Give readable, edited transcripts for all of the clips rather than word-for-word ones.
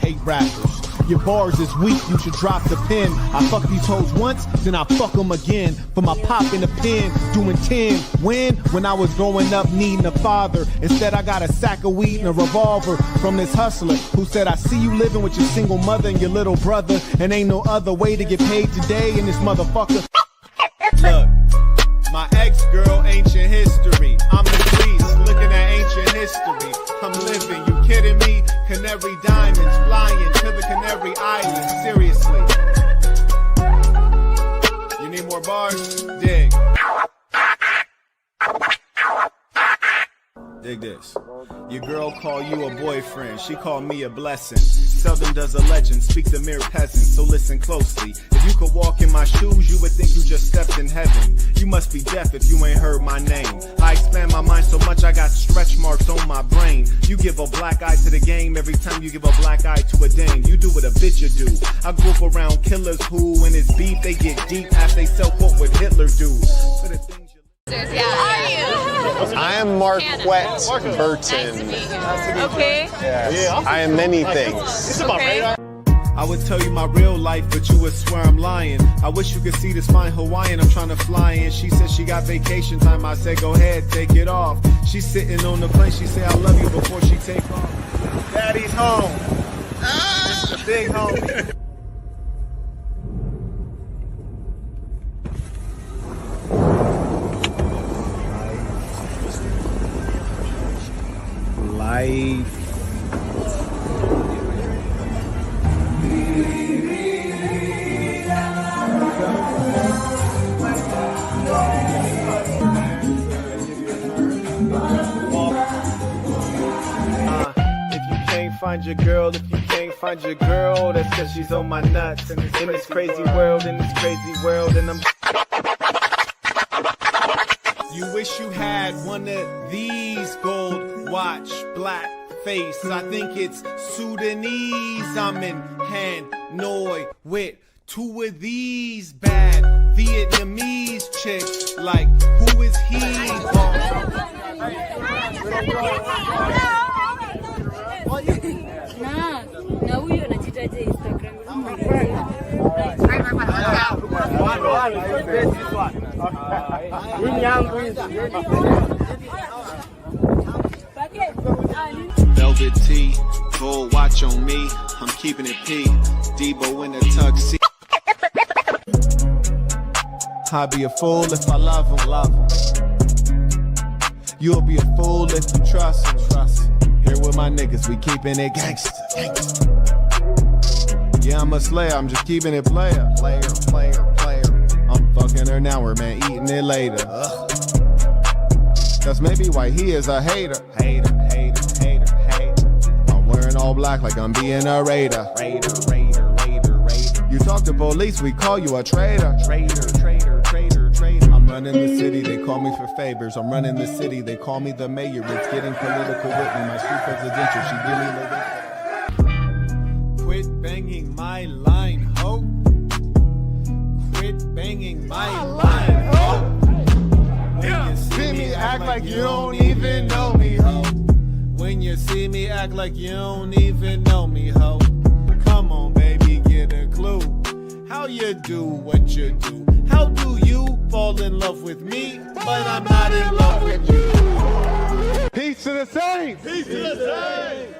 hate rappers. Your bars is weak, you should drop the pen. I fuck these hoes once, then I fuck them again. For my pop in the pen, doing 10. When I was growing up needing a father. Instead I got a sack of weed and a revolver from this hustler who said, I see you living with your single mother and your little brother, and ain't no other way to get paid today in this motherfucker. Look, my ex-girl, ancient history. I'm the priest, looking at ancient history. I'm living, you kidding me? Canary diamonds flying to the Canary Islands. Seriously. You need more bars? Dig. Dig this. Your girl call you a boyfriend, she called me a blessing. Seldom does a legend speak the mere peasant, so listen closely. If you could walk in my shoes, you would think you just stepped in heaven. You must be deaf if you ain't heard my name. I expand my mind so much I got stretch marks on my brain. You give a black eye to the game every time you give a black eye to a dame. You do what a bitch you do. I grew up around killers who, when it's beef, they get deep as they self-quote what Hitler do. For the things you... Who are you? I am Marquette Burton. Nice to meet you. Okay. Yes. I am many things. Okay. I would tell you my real life, but you would swear I'm lying. I wish you could see this fine Hawaiian I'm trying to fly in. She said she got vacation time. I said, go ahead, take it off. She's sitting on the plane. She said, I love you before she take off. Daddy's home. It's the big homie. Life. Find your girl, if you can't find your girl, that's cause she's on my nuts. In this crazy world, and I'm... You wish you had one of these gold watch, black face. I think it's Sudanese. I'm in Hanoi with two of these bad Vietnamese chicks. Like, who is he? Velvet tee, gold watch on me. I'm keeping it P. Debo in the tuxedo. I'd be a fool if I love him. You'll be a fool if you trust him. Here with my niggas, we keeping it gangsta. Yeah, I'm a slayer, I'm just keeping it player. I'm fucking her now, we're man eating it later. That's maybe why he is a hater. I'm wearing all black like I'm being a raider. You talk to police, we call you a traitor. I'm running the city, they call me for favors. I'm running the city, they call me the mayor. It's getting political with me, my street presidential, she give me the... Quit banging my line, ho. Quit banging my line, ho. When you see me act like you don't even know me, ho. When you see me act like you don't even know me, ho. Come on, baby, get a clue. How you do what you do? How do you fall in love with me, but I'm not in love with you? Peace to the saints! Peace to the saints!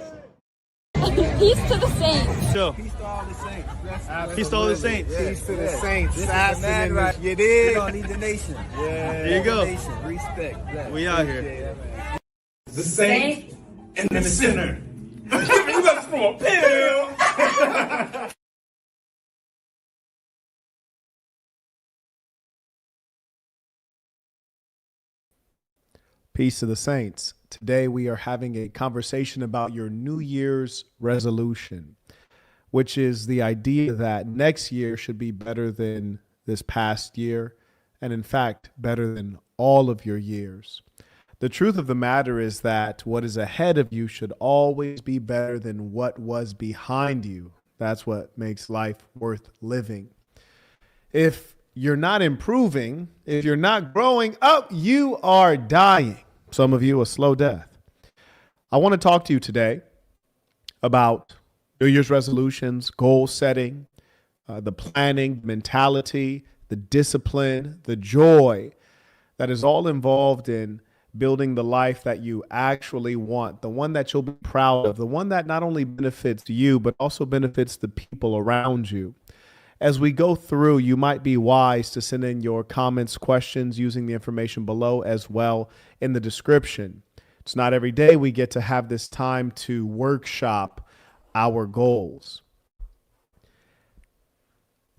Peace to the saints. Sure. Peace to all the saints. Peace to all the saints. Peace to the saints. This is the man, right? You did. We don't need the nation. Yeah. There you go. Nation. Respect. Black. We out here. Yeah, man. The saint and the sinner. You got from a pill. Peace to the saints. Today we are having a conversation about your New Year's resolution, which is the idea that next year should be better than this past year, and in fact, better than all of your years. The truth of the matter is that what is ahead of you should always be better than what was behind you. That's what makes life worth living. If you're not improving, if you're not growing up, you are dying. Some of you a slow death. I want to talk to you today about New Year's resolutions, goal setting, the planning, mentality, the discipline, the joy that is all involved in building the life that you actually want, the one that you'll be proud of, the one that not only benefits you, but also benefits the people around you. As we go through, you might be wise to send in your comments, questions using the information below as well in the description. It's not every day we get to have this time to workshop our goals.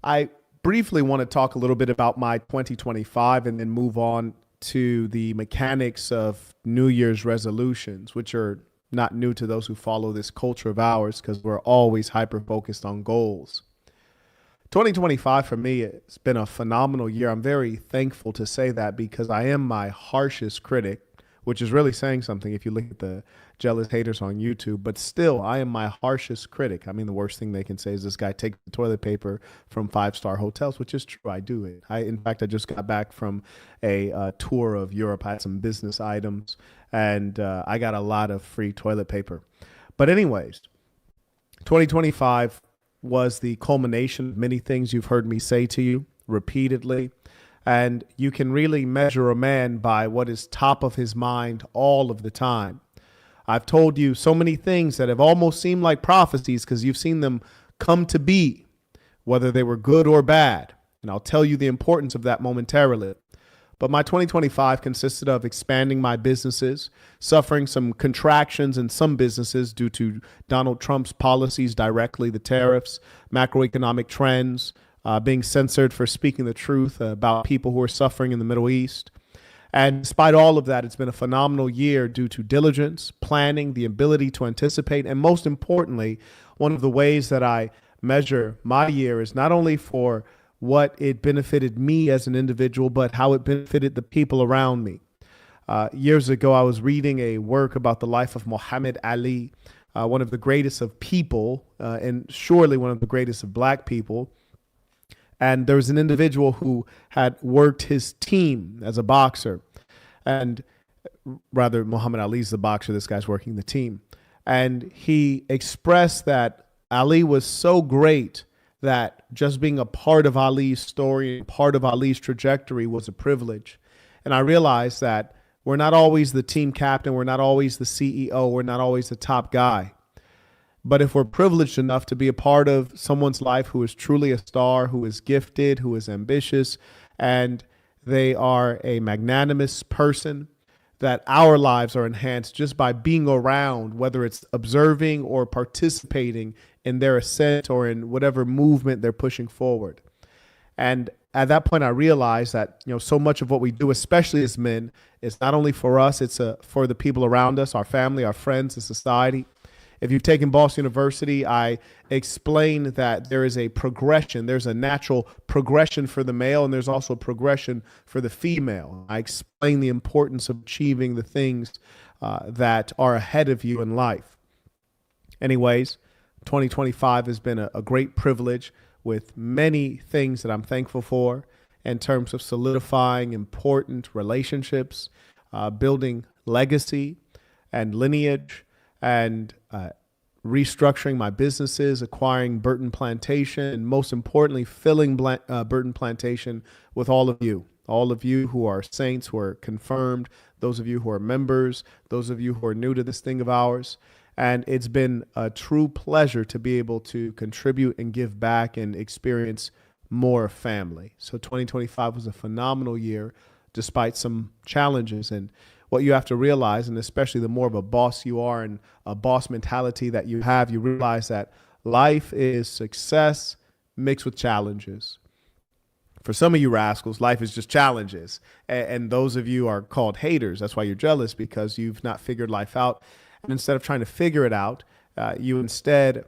I briefly want to talk a little bit about my 2025 and then move on to the mechanics of New Year's resolutions, which are not new to those who follow this culture of ours because we're always hyper-focused on goals. 2025 for me, it's been a phenomenal year. I'm very thankful to say that because I am my harshest critic, which is really saying something if you look at the jealous haters on YouTube. But still, I am my harshest critic. I mean, the worst thing they can say is this guy takes the toilet paper from 5-star hotels, which is true. I do it. In fact, I just got back from a tour of Europe. I had some business items, and I got a lot of free toilet paper. But anyways, 2025 was the culmination of many things you've heard me say to you repeatedly. And you can really measure a man by what is top of his mind all of the time. I've told you so many things that have almost seemed like prophecies because you've seen them come to be, whether they were good or bad. And I'll tell you the importance of that momentarily. But my 2025 consisted of expanding my businesses, suffering some contractions in some businesses due to Donald Trump's policies directly, the tariffs, macroeconomic trends, being censored for speaking the truth about people who are suffering in the Middle East. And despite all of that, it's been a phenomenal year due to diligence, planning, the ability to anticipate, and most importantly, one of the ways that I measure my year is not only for what it benefited me as an individual, but how it benefited the people around me. Years ago, I was reading a work about the life of Muhammad Ali, one of the greatest of people, and surely one of the greatest of black people. And there was an individual who had worked his team as a boxer, and rather Muhammad Ali's the boxer, this guy's working the team. And he expressed that Ali was so great that just being a part of Ali's story, part of Ali's trajectory was a privilege. And I realized that we're not always the team captain. We're not always the CEO. We're not always the top guy. But if we're privileged enough to be a part of someone's life who is truly a star, who is gifted, who is ambitious, and they are a magnanimous person, that our lives are enhanced just by being around, whether it's observing or participating in their ascent or in whatever movement they're pushing forward. And at that point, I realized that, so much of what we do, especially as men, is not only for us, it's for the people around us, our family, our friends, the society. If you've taken Boston University, I explain that there is a progression. There's a natural progression for the male, and there's also a progression for the female. I explain the importance of achieving the things that are ahead of you in life. Anyways, 2025 has been a great privilege with many things that I'm thankful for in terms of solidifying important relationships, building legacy and lineage, and restructuring my businesses, acquiring Burton Plantation, and most importantly, filling Burton Plantation with all of you who are saints, who are confirmed, those of you who are members, those of you who are new to this thing of ours. And it's been a true pleasure to be able to contribute and give back and experience more family. So 2025 was a phenomenal year despite some challenges. And what you have to realize, and especially the more of a boss you are and a boss mentality that you have, you realize that life is success mixed with challenges. For some of you rascals, life is just challenges. And those of you are called haters. That's why you're jealous, because you've not figured life out. And instead of trying to figure it out, you instead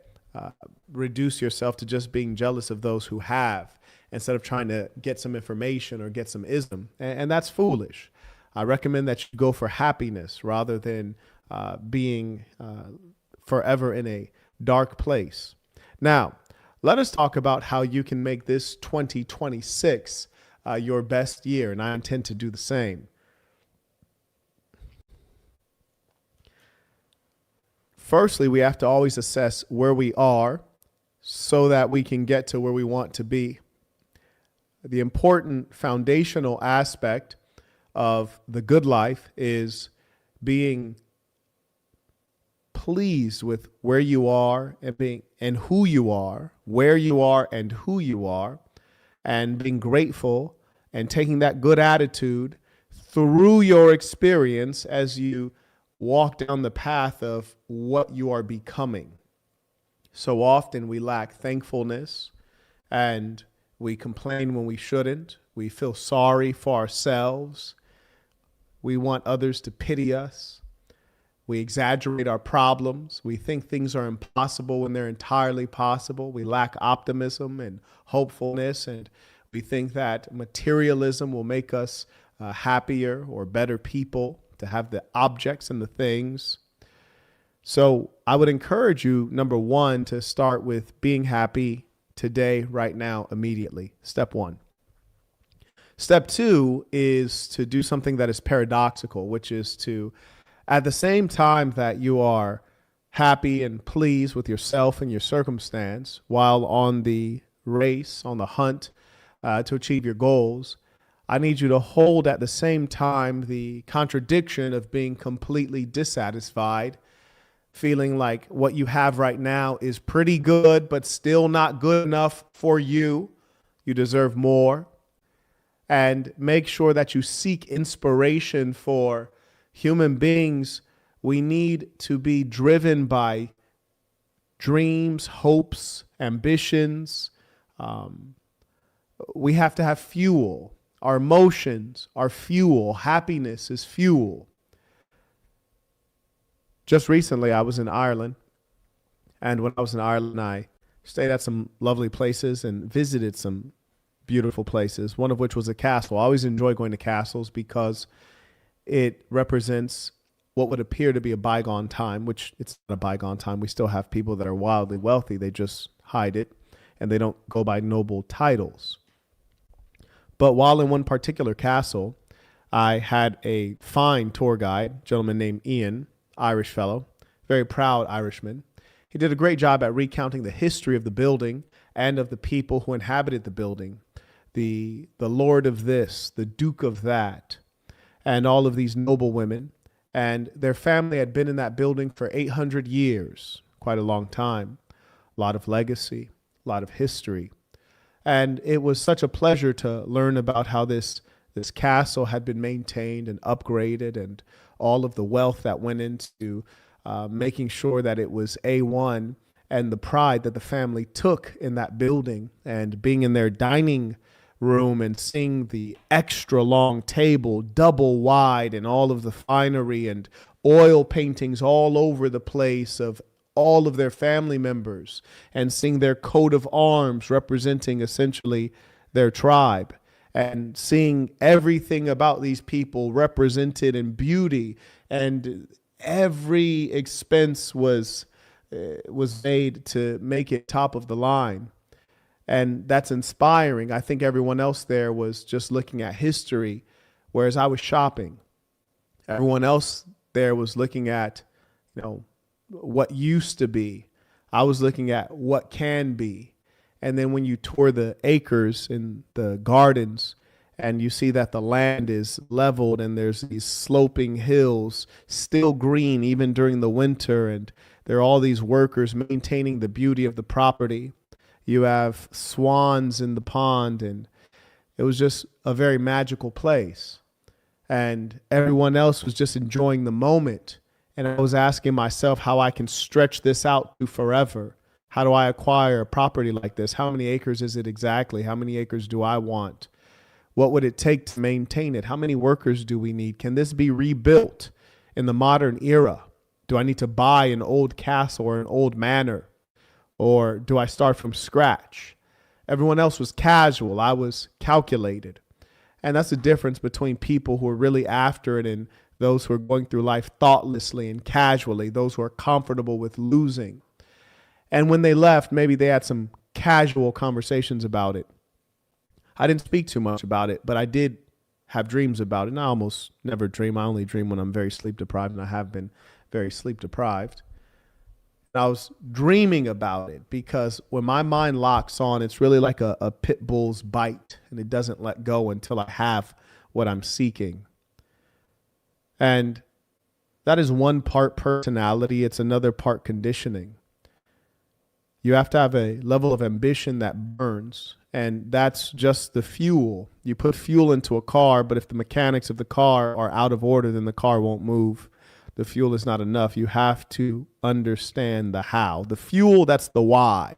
reduce yourself to just being jealous of those who have, instead of trying to get some information or get some ism. And that's foolish. I recommend that you go for happiness rather than being forever in a dark place. Now, let us talk about how you can make this 2026 your best year, and I intend to do the same. firstly, we have to always assess where we are so that we can get to where we want to be. The important foundational aspect of the good life is being pleased with where you are and who you are, where you are and who you are, and being grateful and taking that good attitude through your experience as you walk down the path of what you are becoming. So often we lack thankfulness and we complain when we shouldn't. We feel sorry for ourselves. We want others to pity us. We exaggerate our problems. We think things are impossible when they're entirely possible. We lack optimism and hopefulness, and we think that materialism will make us happier or better people, to have the objects and the things. So I would encourage you, number one, to start with being happy today, right now, immediately. Step one. Step two is to do something that is paradoxical, which is to, at the same time that you are happy and pleased with yourself and your circumstance while on the race, on the hunt to achieve your goals, I need you to hold at the same time the contradiction of being completely dissatisfied, feeling like what you have right now is pretty good, but still not good enough for you. You deserve more. And make sure that you seek inspiration. For human beings, we need to be driven by dreams, hopes, ambitions. We have to have fuel. Our emotions are fuel. Happiness is fuel. Just recently, I was in Ireland. And when I was in Ireland, I stayed at some lovely places and visited some beautiful places, one of which was a castle. I always enjoy going to castles because it represents what would appear to be a bygone time, which it's not a bygone time. We still have people that are wildly wealthy. They just hide it and they don't go by noble titles. But while in one particular castle, I had a fine tour guide, a gentleman named Ian, Irish fellow, very proud Irishman. He did a great job at recounting the history of the building and of the people who inhabited the building, the lord of this, the duke of that, and all of these noble women. And their family had been in that building for 800 years, quite a long time, a lot of legacy, a lot of history. And it was such a pleasure to learn about how this castle had been maintained and upgraded, and all of the wealth that went into making sure that it was A1, and the pride that the family took in that building, and being in their dining room and seeing the extra long table, double wide, and all of the finery and oil paintings all over the place of all of their family members, and seeing their coat of arms representing essentially their tribe, and seeing everything about these people represented in beauty, and every expense was made to make it top of the line. And that's inspiring. I think everyone else there was just looking at history, whereas I was shopping. Everyone else there was looking at, what used to be. I was looking at what can be. And then when you tour the acres in the gardens and you see that the land is leveled and there's these sloping hills still green even during the winter, and there are all these workers maintaining the beauty of the property. You have swans in the pond, and it was just a very magical place. And everyone else was just enjoying the moment. And I was asking myself how I can stretch this out to forever. How do I acquire a property like this? How many acres is it exactly? How many acres do I want? What would it take to maintain it? How many workers do we need? Can this be rebuilt in the modern era? Do I need to buy an old castle or an old manor? Or do I start from scratch? Everyone else was casual. I was calculated. And that's the difference between people who are really after it and those who are going through life thoughtlessly and casually, those who are comfortable with losing. And when they left, maybe they had some casual conversations about it. I didn't speak too much about it, but I did have dreams about it. And I almost never dream. I only dream when I'm very sleep deprived, and I have been very sleep deprived. I was dreaming about it because when my mind locks on, it's really like a pit bull's bite, and it doesn't let go until I have what I'm seeking. And that is one part personality. It's another part conditioning. You have to have a level of ambition that burns, and that's just the fuel. You put fuel into a car, but if the mechanics of the car are out of order, then the car won't move. The fuel is not enough. You have to understand the how. The fuel, that's the why.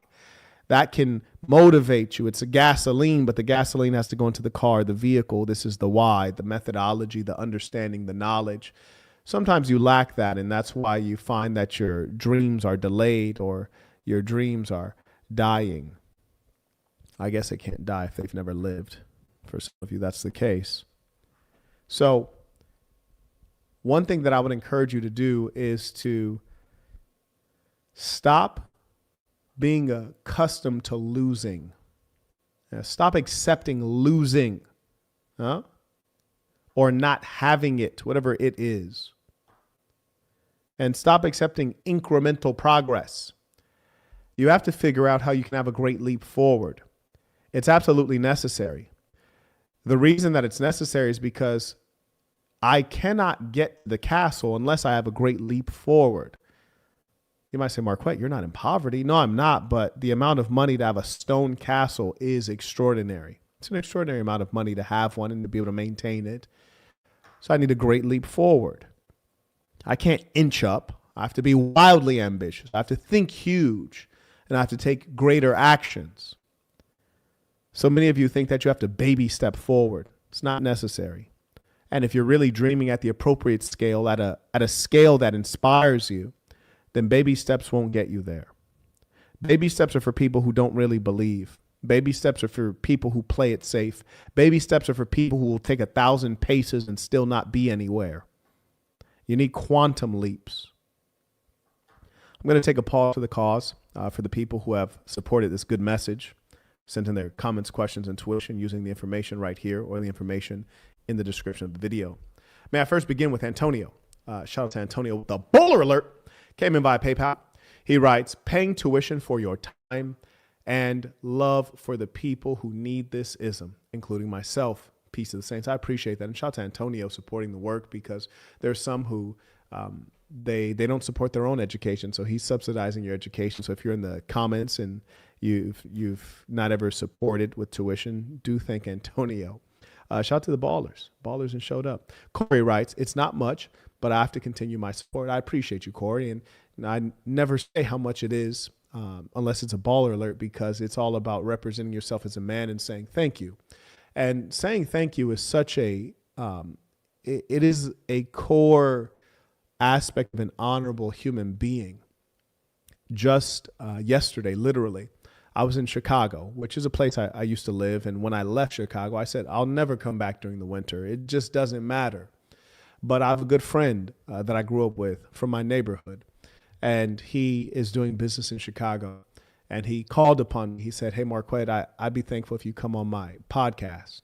That can motivate you. It's a gasoline, but the gasoline has to go into the car, the vehicle. This is the why, the methodology, the understanding, the knowledge. Sometimes you lack that, and that's why you find that your dreams are delayed or your dreams are dying. I guess they can't die if they've never lived. For some of you, that's the case. So one thing that I would encourage you to do is to stop being accustomed to losing. Stop accepting losing, or not having it, whatever it is. And stop accepting incremental progress. You have to figure out how you can have a great leap forward. It's absolutely necessary. The reason that it's necessary is because I cannot get the castle unless I have a great leap forward. You might say, Marquette, you're not in poverty. No, I'm not. But the amount of money to have a stone castle is extraordinary. It's an extraordinary amount of money to have one and to be able to maintain it. So I need a great leap forward. I can't inch up. I have to be wildly ambitious. I have to think huge, and I have to take greater actions. So many of you think that you have to baby step forward. It's not necessary. And if you're really dreaming at the appropriate scale, at a scale that inspires you, then baby steps won't get you there. Baby steps are for people who don't really believe. Baby steps are for people who play it safe. Baby steps are for people who will take 1,000 paces and still not be anywhere. You need quantum leaps. I'm going to take a pause for the cause for the people who have supported this good message, sent in their comments, questions, and tuition using the information right here or the information in the description of the video. May I first begin with Antonio. Shout out to Antonio with the bowler alert. Came in via PayPal. He writes, paying tuition for your time and love for the people who need this ism, including myself. Peace to the saints. I appreciate that. And shout out to Antonio supporting the work, because there's some who they don't support their own education. So he's subsidizing your education. So if you're in the comments and you've not ever supported with tuition, do thank Antonio. Shout out to the ballers and showed up. Corey writes, it's not much, but I have to continue my support. I appreciate you, Corey. And I never say how much it is unless it's a baller alert, because it's all about representing yourself as a man and saying thank you. And saying thank you is such it is a core aspect of an honorable human being. Just yesterday, literally, I was in Chicago, which is a place I used to live. And when I left Chicago, I said, I'll never come back during the winter. It just doesn't matter. But I have a good friend that I grew up with from my neighborhood, and he is doing business in Chicago. And he called upon me. He said, hey, Marquette, I'd be thankful if you come on my podcast.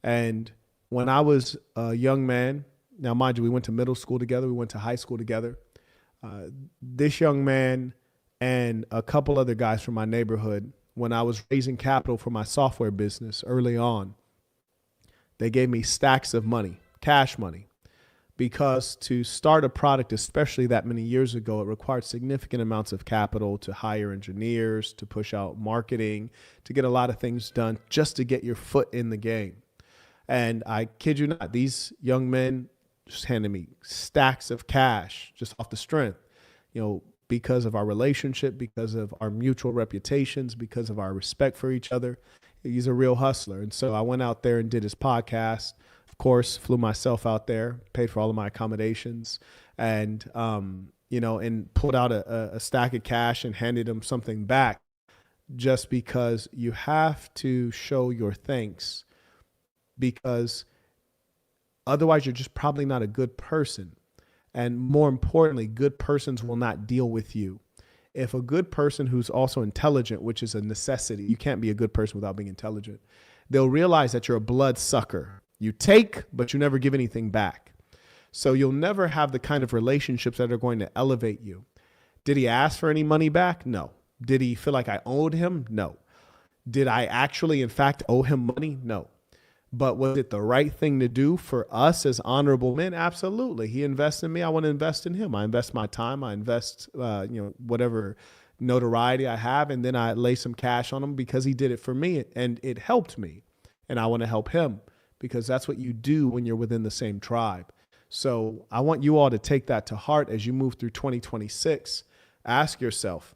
And when I was a young man, now, mind you, we went to middle school together. We went to high school together. This young man and a couple other guys from my neighborhood, when I was raising capital for my software business early on, they gave me stacks of money, cash money, because to start a product, especially that many years ago, it required significant amounts of capital to hire engineers, to push out marketing, to get a lot of things done just to get your foot in the game. And I kid you not, these young men just handed me stacks of cash just off the strength, because of our relationship, because of our mutual reputations, because of our respect for each other. He's a real hustler. And so I went out there and did his podcast. Of course, flew myself out there, paid for all of my accommodations, and, and pulled out a stack of cash and handed him something back, just because you have to show your thanks, because otherwise you're just probably not a good person. And more importantly, good persons will not deal with you. If a good person who's also intelligent, which is a necessity, you can't be a good person without being intelligent, they'll realize that you're a blood sucker. You take, but you never give anything back. So you'll never have the kind of relationships that are going to elevate you. Did he ask for any money back? No. Did he feel like I owed him? No. Did I actually, in fact, owe him money? No. But was it the right thing to do for us as honorable men? Absolutely. He invests in me. I want to invest in him. I invest my time. I invest, whatever notoriety I have. And then I lay some cash on him because he did it for me and it helped me. And I want to help him because that's what you do when you're within the same tribe. So I want you all to take that to heart as you move through 2026. Ask yourself,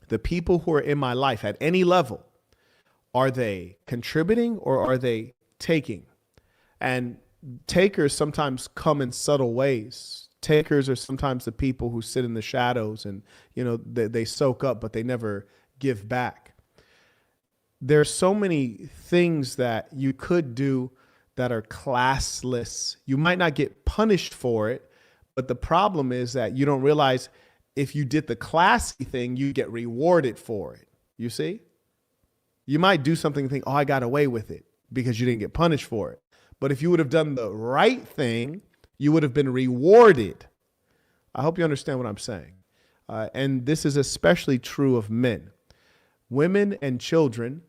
the people who are in my life at any level, are they contributing or are they taking? And takers sometimes come in subtle ways. Takers are sometimes the people who sit in the shadows and, they soak up, but they never give back. There's so many things that you could do that are classless. You might not get punished for it, but the problem is that you don't realize if you did the classy thing, you get rewarded for it. You see? You might do something and think, oh, I got away with it because you didn't get punished for it. But if you would have done the right thing, you would have been rewarded. I hope you understand what I'm saying. And this is especially true of men. Women and children,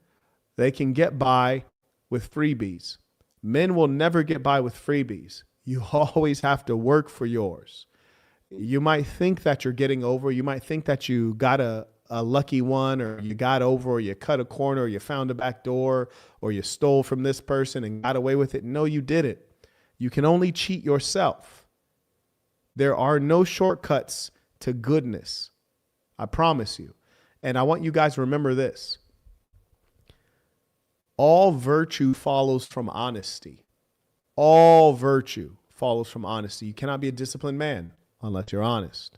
they can get by with freebies. Men will never get by with freebies. You always have to work for yours. You might think that you're getting over. You might think that you got a lucky one, or you got over, or you cut a corner, or you found a back door, or you stole from this person and got away with it. No, you didn't. You can only cheat yourself. There are no shortcuts to goodness. I promise you. And I want you guys to remember this. All virtue follows from honesty. All virtue follows from honesty. You cannot be a disciplined man unless you're honest.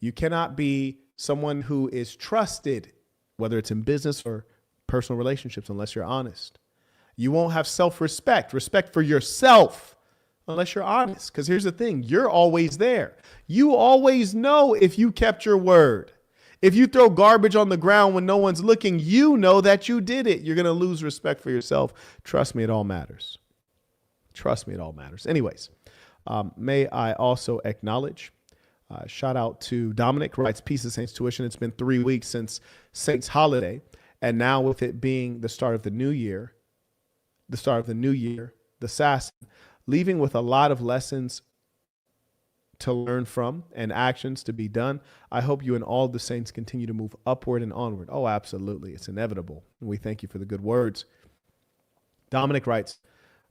You cannot be someone who is trusted, whether it's in business or personal relationships, unless you're honest. You won't have self-respect, respect for yourself, unless you're honest. Because here's the thing, you're always there. You always know if you kept your word. If you throw garbage on the ground when no one's looking, you know that you did it. You're going to lose respect for yourself. Trust me, it all matters. Trust me, it all matters. Anyways, may I also acknowledge, shout out to Dominic, writes, Peace of Saints Tuition. It's been 3 weeks since Saints holiday. And now with it being the start of the new year, the SASS, leaving with a lot of lessons to learn from and actions to be done. I hope you and all the saints continue to move upward and onward. Oh, absolutely. It's inevitable. And we thank you for the good words. Dominic writes,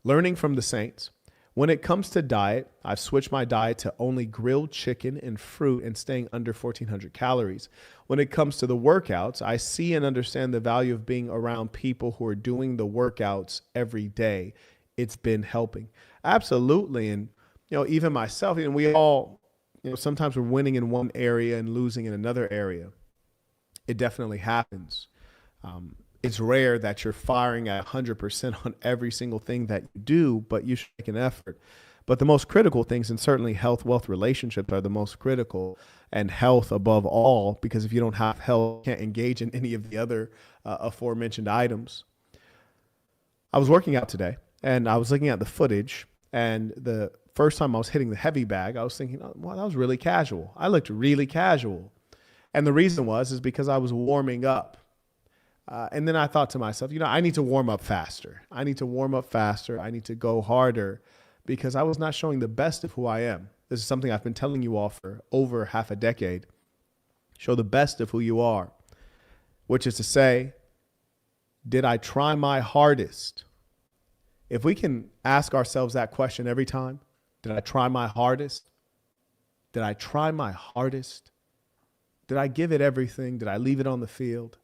learning from the saints. When it comes to diet, I've switched my diet to only grilled chicken and fruit and staying under 1,400 calories. When it comes to the workouts, I see and understand the value of being around people who are doing the workouts every day. It's been helping. Absolutely. And, even myself, and we all, sometimes we're winning in one area and losing in another area. It definitely happens. It's rare that you're firing at 100% on every single thing that you do, but you should make an effort. But the most critical things, and certainly health, wealth, relationships are the most critical, and health above all, because if you don't have health, you can't engage in any of the other aforementioned items. I was working out today and I was looking at the footage, and the first time I was hitting the heavy bag, I was thinking, oh, wow, that was really casual. I looked really casual. And the reason is because I was warming up. And then I thought to myself, I need to warm up faster. I need to go harder, because I was not showing the best of who I am. This is something I've been telling you all for over half a decade. Show the best of who you are, which is to say, did I try my hardest? If we can ask ourselves that question every time, did I try my hardest? Did I try my hardest? Did I give it everything? Did I leave it on the field?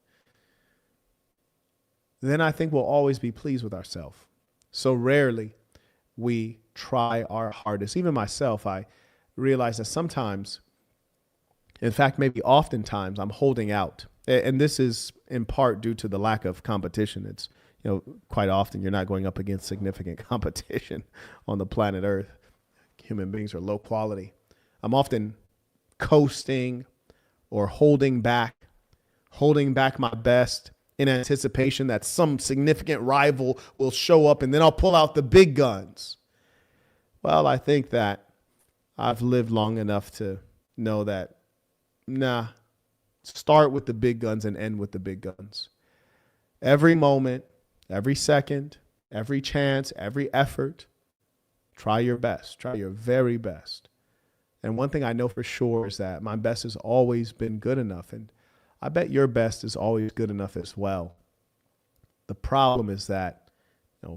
Then I think we'll always be pleased with ourselves. So rarely we try our hardest. Even myself, I realize that sometimes, in fact, maybe oftentimes, I'm holding out. And this is in part due to the lack of competition. It's, quite often you're not going up against significant competition on the planet Earth. Human beings are low quality. I'm often coasting or holding back my best in anticipation that some significant rival will show up, and then I'll pull out the big guns. Well, I think that I've lived long enough to know that, start with the big guns and end with the big guns. Every moment, every second, every chance, every effort, try your best. Try your very best. And one thing I know for sure is that my best has always been good enough. And I bet your best is always good enough as well. The problem is that,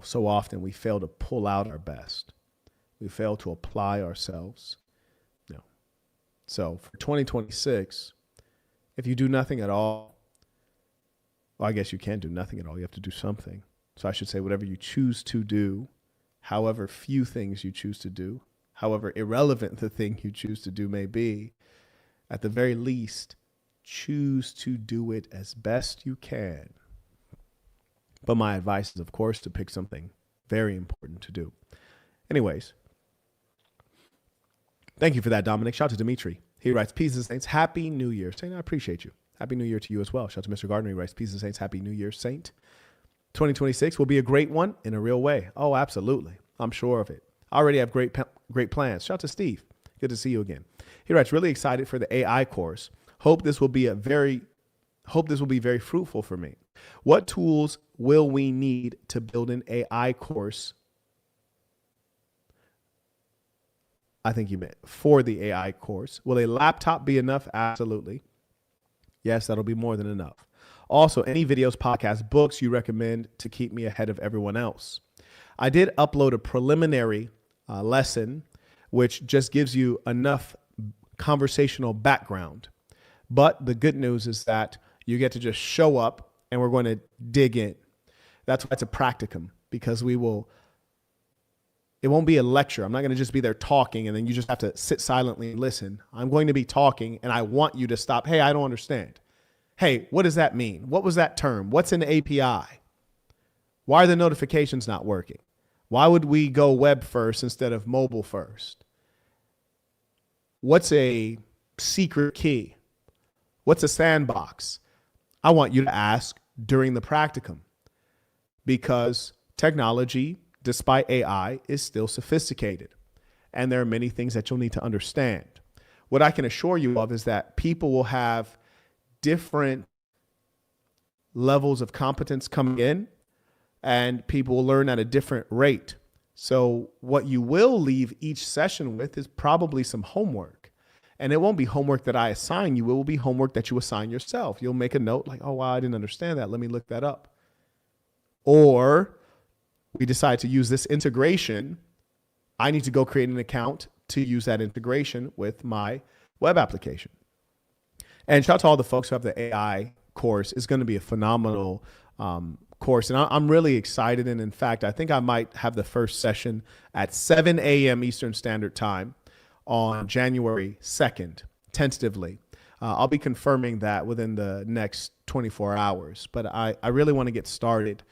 so often we fail to pull out our best. We fail to apply ourselves. So for 2026, if you do nothing at all, well, I guess you can't do nothing at all. You have to do something. So I should say whatever you choose to do, however few things you choose to do, however irrelevant the thing you choose to do may be, at the very least, choose to do it as best you can. But my advice is, of course, to pick something very important to do. Anyways, thank you for that, Dominic. Shout out to Dimitri. He writes, peace and saints, happy New Year. Saint, I appreciate you. Happy New Year to you as well. Shout out to Mr. Gardner. He writes, peace and saints, happy New Year, Saint. 2026 will be a great one in a real way. Oh, absolutely. I'm sure of it. I already have great plans. Shout out to Steve. Good to see you again. He writes, really excited for the AI course. Hope this will be very fruitful for me. What tools will we need to build an AI course? I think you meant for the AI course. Will a laptop be enough? Absolutely. Yes, that'll be more than enough. Also, any videos, podcasts, books you recommend to keep me ahead of everyone else. I did upload a preliminary lesson, which just gives you enough conversational background. But the good news is that you get to just show up and we're going to dig in. That's why it's a practicum, because it won't be a lecture. I'm not going to just be there talking and then you just have to sit silently and listen. I'm going to be talking and I want you to stop. Hey, I don't understand. Hey, what does that mean? What was that term? What's an API? Why are the notifications not working? Why would we go web first instead of mobile first? What's a secret key? What's a sandbox? I want you to ask during the practicum, because technology, despite AI, is still sophisticated. And there are many things that you'll need to understand. What I can assure you of is that people will have different levels of competence coming in, and people will learn at a different rate. So what you will leave each session with is probably some homework. And it won't be homework that I assign you. It will be homework that you assign yourself. You'll make a note like, oh, wow, I didn't understand that. Let me look that up. Or we decide to use this integration. I need to go create an account to use that integration with my web application. And shout out to all the folks who have the AI course. It's going to be a phenomenal course. And I'm really excited. And in fact, I think I might have the first session at 7 a.m. Eastern Standard Time on January 2nd, tentatively. I'll be confirming that within the next 24 hours. But I really want to get started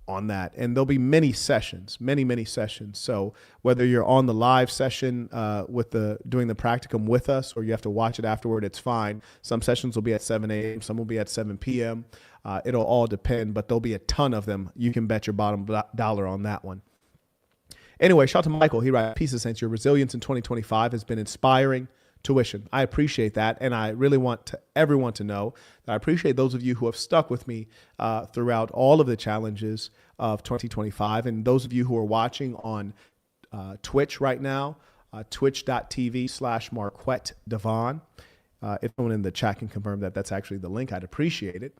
on that. And there'll be many sessions, many sessions. So whether you're on the live session doing the practicum with us, or you have to watch it afterward, it's fine. Some sessions will be at 7 a.m., some will be at 7 p.m. It'll all depend, but there'll be a ton of them. You can bet your bottom dollar on that one. Anyway, shout out to Michael. He writes, peace of saints, your resilience in 2025 has been inspiring. Tuition. I appreciate that. And I really want everyone to know that I appreciate those of you who have stuck with me throughout all of the challenges of 2025. And those of you who are watching on Twitch right now, twitch.tv/Marquette Devon. If someone in the chat can confirm that that's actually the link, I'd appreciate it.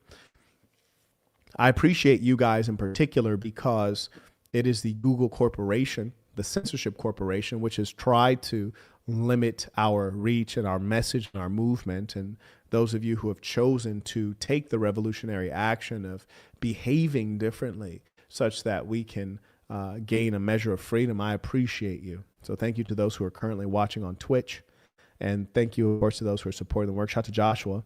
I appreciate you guys in particular because it is the Google corporation, the censorship corporation, which has tried to limit our reach and our message and our movement. And those of you who have chosen to take the revolutionary action of behaving differently such that we can gain a measure of freedom, I appreciate you. So thank you to those who are currently watching on Twitch. And thank you, of course, to those who are supporting the work. Shout out to Joshua.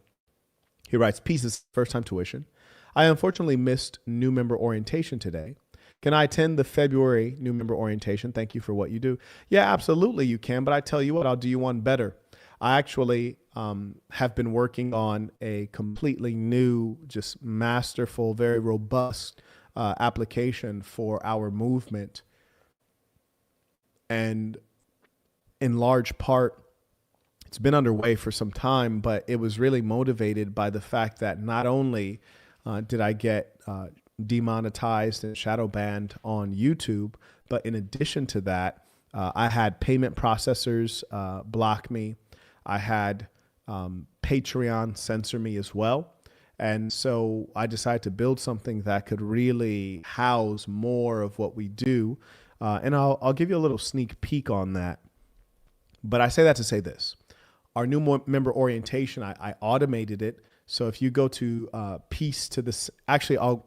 He writes, peace is first time tuition. I unfortunately missed new member orientation today. Can I attend the February new member orientation? Thank you for what you do. Yeah, absolutely you can. But I tell you what, I'll do you one better. I actually have been working on a completely new, just masterful, very robust application for our movement. And in large part, It's been underway for some time, but it was really motivated by the fact that not only did I get demonetized and shadow banned on YouTube, but in addition to that, I had payment processors block me. I had Patreon censor me as well. And so I decided to build something that could really house more of what we do. And I'll give you a little sneak peek on that. But I say that to say this. Our new member orientation, I automated it. So if you go to Peace to the... Actually, I'll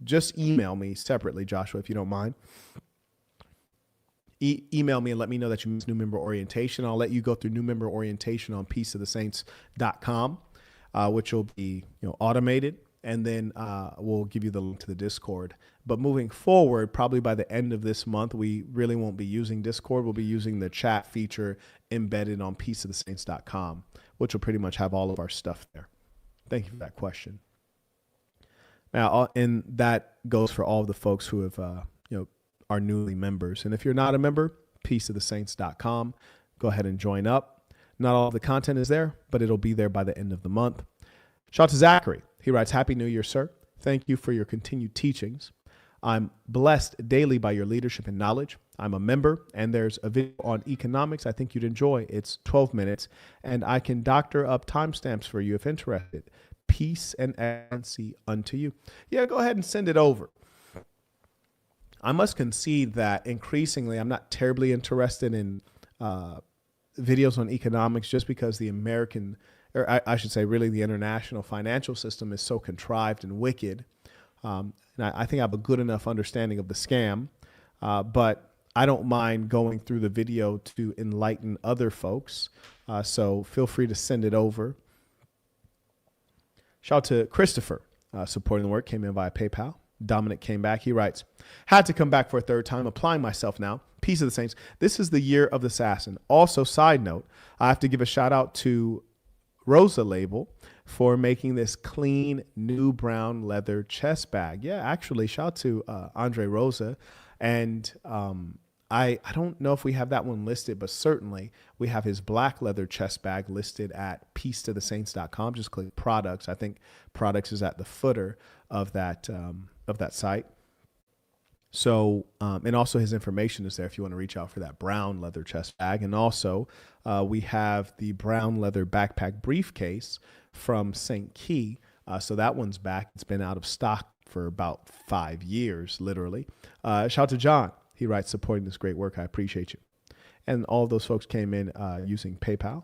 just email me separately, Joshua, if you don't mind. Email me and let me know that you missed new member orientation. I'll let you go through new member orientation on peaceofthesaints.com. Which will be automated, and then we'll give you the link to the Discord. But moving forward, probably by the end of this month, we really won't be using Discord. We'll be using the chat feature embedded on peaceofthesaints.com, which will pretty much have all of our stuff there. Thank you for that question. Now, and that goes for all of the folks who have, are newly members. And if you're not a member, peaceofthesaints.com, go ahead and join up. Not all of the content is there, but it'll be there by the end of the month. Shout out to Zachary. He writes, Happy New Year, sir. Thank you for your continued teachings. I'm blessed daily by your leadership and knowledge. I'm a member, and there's a video on economics I think you'd enjoy. It's 12 minutes, and I can doctor up timestamps for you if interested. Peace and excellency unto you. Yeah, go ahead and send it over. I must concede that increasingly I'm not terribly interested in videos on economics just because the American, or I should say really the international financial system is so contrived and wicked. And I think I have a good enough understanding of the scam, but I don't mind going through the video to enlighten other folks. So feel free to send it over. Shout out to Christopher, supporting the work, came in via PayPal. Dominic came back. He writes, had to come back for a third time, applying myself now. Peace of the Saints. This is the year of the assassin. Also, side note, I have to give a shout out to Rosa Label for making this clean new brown leather chest bag. Yeah, actually, shout out to Andre Rosa. And I don't know if we have that one listed, but certainly we have his black leather chest bag listed at peacetothesaints.com. Just click products. I think products is at the footer of that site. So, and also his information is there if you want to reach out for that brown leather chest bag. And also we have the brown leather backpack briefcase from St. Key. So that one's back. It's been out of stock for about 5 years, literally. Shout out to John. He writes, supporting this great work. I appreciate you. And all of those folks came in using PayPal.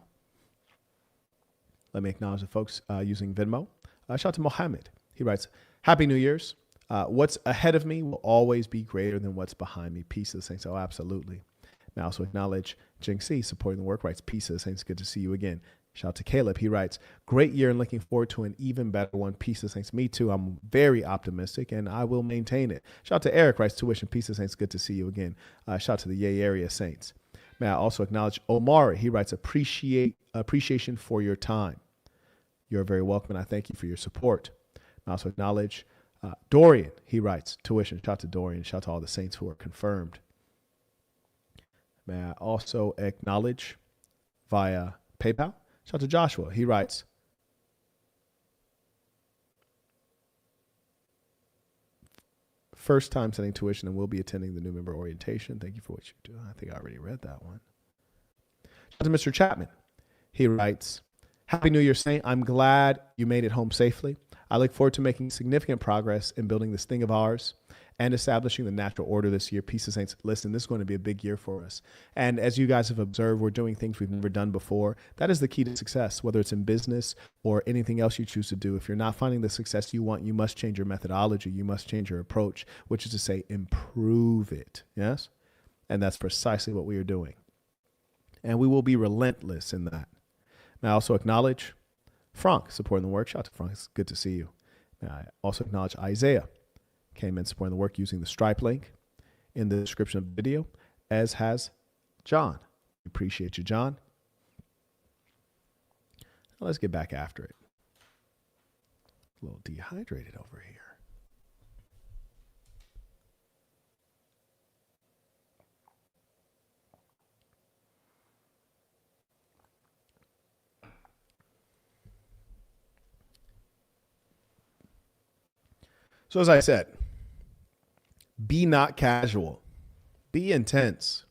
Let me acknowledge the folks using Venmo. Shout out to Mohammed. He writes, Happy New Year's. What's ahead of me will always be greater than what's behind me. Peace of the Saints. Oh, absolutely. I also acknowledge Jinxie supporting the work. Writes, Peace of the Saints. Good to see you again. Shout out to Caleb. He writes, great year and looking forward to an even better one. Peace of the Saints. Me too. I'm very optimistic and I will maintain it. Shout out to Eric. Writes, tuition. Peace of the Saints. Good to see you again. Shout out to the Yay Area Saints. May I also acknowledge Omari. He writes, appreciation for your time. You're very welcome and I thank you for your support. I also acknowledge Dorian. He writes, tuition. Shout out to Dorian. Shout out to all the saints who are confirmed. May I also acknowledge via PayPal. Shout out to Joshua. He writes, first time sending tuition and will be attending the new member orientation. Thank you for what you do. I think I already read that one. Shout out to Mr. Chapman. He writes, Happy New Year, Saint. I'm glad you made it home safely. I look forward to making significant progress in building this thing of ours and establishing the natural order this year. Peace of Saints. Listen, this is going to be a big year for us. And as you guys have observed, we're doing things we've never done before. That is the key to success, whether it's in business or anything else you choose to do. If you're not finding the success you want, you must change your methodology. You must change your approach, which is to say, improve it. Yes? And that's precisely what we are doing. And we will be relentless in that. Now, I also acknowledge Frank supporting the work. Shout out to Frank. It's good to see you. Now, I also acknowledge Isaiah. Came in supporting the work using the Stripe link in the description of the video, as has John. Appreciate you, John. Now let's get back after it. A little dehydrated over here. So as I said, be not casual. Be intense.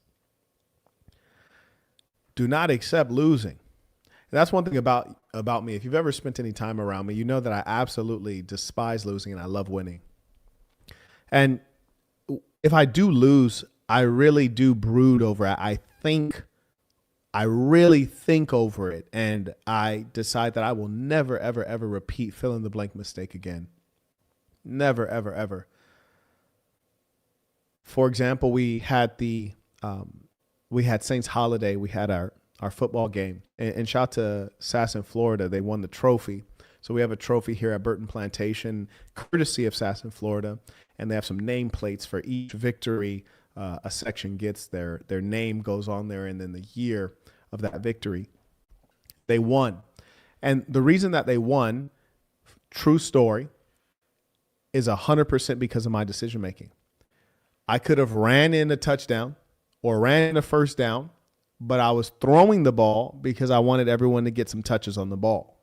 Do not accept losing. And that's one thing about me. If you've ever spent any time around me, you know that I absolutely despise losing and I love winning. And if I do lose, I really do brood over it. I really think over it, and I decide that I will never, ever, ever repeat fill in the blank mistake again. Never, ever, ever. For example, we had Saints Holiday. We had our football game, and shout out to Sass in Florida. They won the trophy. So we have a trophy here at Burton Plantation, courtesy of Sass in Florida, and they have some nameplates for each victory. A section gets their name goes on there, and then the year of that victory. They won. And the reason that they won, true story, is 100% because of my decision making. I could have ran in a touchdown or ran in a first down, but I was throwing the ball because I wanted everyone to get some touches on the ball.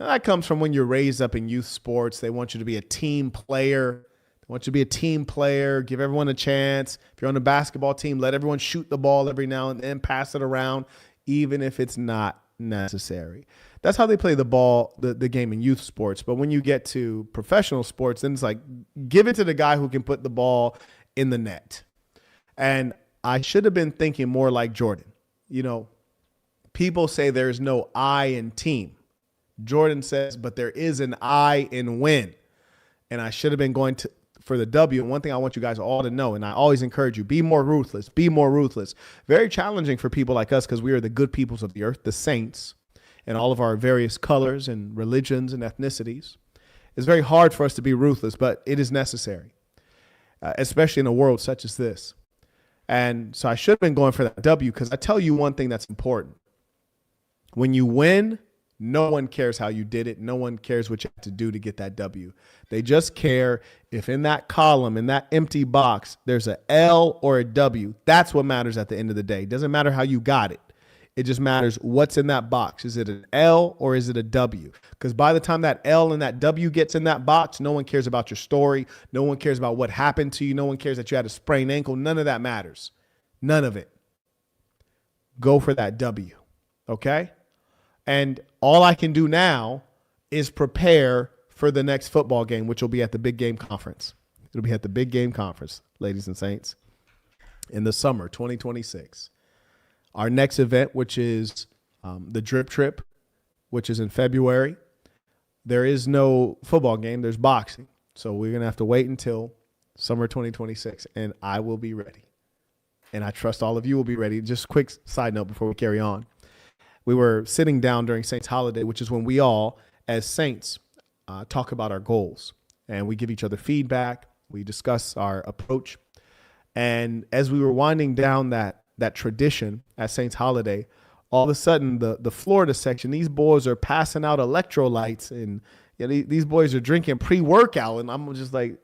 Now that comes from when you're raised up in youth sports. They want you to be a team player. Want you to be a team player, give everyone a chance. If you're on the basketball team, let everyone shoot the ball every now and then, pass it around, even if it's not necessary. That's how they play the ball, the game in youth sports. But when you get to professional sports, then it's like, give it to the guy who can put the ball in the net. And I should have been thinking more like Jordan. You know, people say there's no I in team. Jordan says, but there is an I in win. And I should have been going for the W. And one thing I want you guys all to know, and I always encourage you, be more ruthless, be more ruthless. Very challenging for people like us because we are the good peoples of the earth, the saints, and all of our various colors and religions and ethnicities. It's very hard for us to be ruthless, but it is necessary, especially in a world such as this. And so I should have been going for that W because I tell you one thing that's important. When you win, no one cares how you did it. No one cares what you have to do to get that W. They just care if in that column, in that empty box, there's a L or a W. That's what matters at the end of the day. It doesn't matter how you got it. It just matters what's in that box. Is it an L or is it a W? Because by the time that L and that W gets in that box, no one cares about your story. No one cares about what happened to you. No one cares that you had a sprained ankle. None of that matters. None of it. Go for that W. Okay? And all I can do now is prepare for the next football game, which will be at the Big Game Conference. It'll be at the Big Game Conference, ladies and saints, in the summer 2026. Our next event, which is the Drip Trip, which is in February. There is no football game. There's boxing. So we're going to have to wait until summer 2026, and I will be ready. And I trust all of you will be ready. Just a quick side note before we carry on. We were sitting down during Saints Holiday, which is when we all, as Saints, talk about our goals. And we give each other feedback. We discuss our approach. And as we were winding down that tradition at Saints Holiday, all of a sudden, the Florida section, these boys are passing out electrolytes. And these boys are drinking pre-workout. And I'm just like,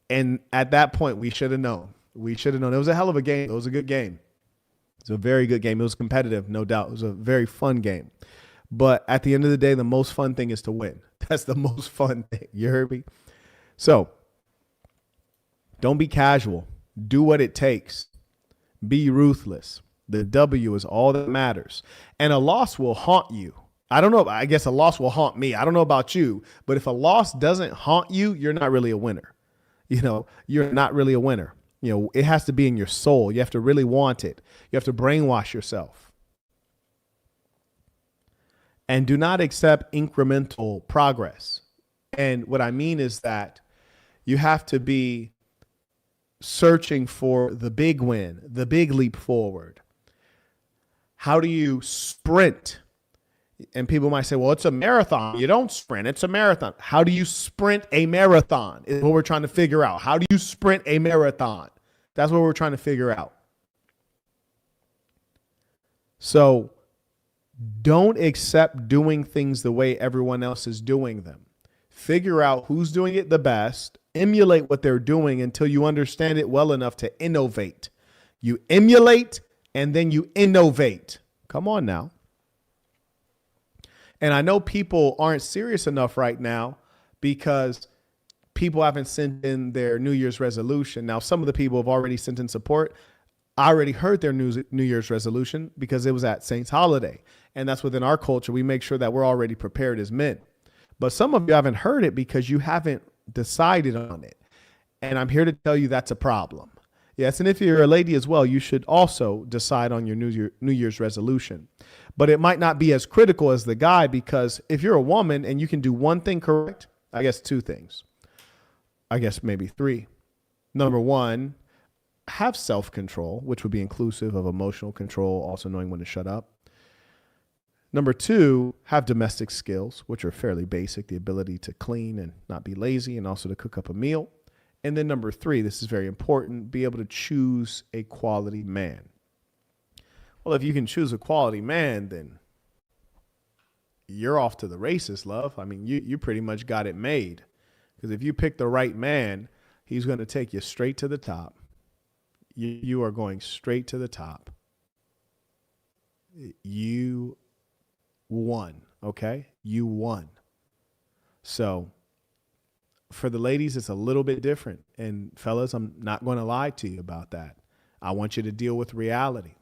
and at that point, we should have known. We should have known. It was a hell of a game. It was a good game. It's a very good game. It was competitive, no doubt. It was a very fun game. But at the end of the day, the most fun thing is to win. That's the most fun thing. You heard me? So don't be casual. Do what it takes. Be ruthless. The W is all that matters. And a loss will haunt you. I don't know. I guess a loss will haunt me. I don't know about you. But if a loss doesn't haunt you, you're not really a winner. You're not really a winner. It has to be in your soul. You have to really want it. You have to brainwash yourself. And do not accept incremental progress. And what I mean is that you have to be searching for the big win, the big leap forward. How do you sprint? And people might say, well, it's a marathon. You don't sprint. It's a marathon. How do you sprint a marathon is what we're trying to figure out. How do you sprint a marathon? That's what we're trying to figure out. So don't accept doing things the way everyone else is doing them. Figure out who's doing it the best. Emulate what they're doing until you understand it well enough to innovate. You emulate and then you innovate. Come on now. And I know people aren't serious enough right now because people haven't sent in their New Year's resolution. Now, some of the people have already sent in support. I already heard their New Year's resolution because it was at Saints holiday. And that's within our culture. We make sure that we're already prepared as men. But some of you haven't heard it because you haven't decided on it. And I'm here to tell you that's a problem. Yes, and if you're a lady as well, you should also decide on your New Year's resolution. But it might not be as critical as the guy, because if you're a woman and you can do one thing correct, I guess two things. I guess maybe three. Number one, have self-control, which would be inclusive of emotional control, also knowing when to shut up. Number two, have domestic skills, which are fairly basic, the ability to clean and not be lazy, and also to cook up a meal. And then number three, this is very important, be able to choose a quality man. Well, if you can choose a quality man, then you're off to the races, love. I mean, you pretty much got it made. Because if you pick the right man, he's going to take you straight to the top. You are going straight to the top. You won, okay? You won. So for the ladies, it's a little bit different. And fellas, I'm not going to lie to you about that. I want you to deal with reality.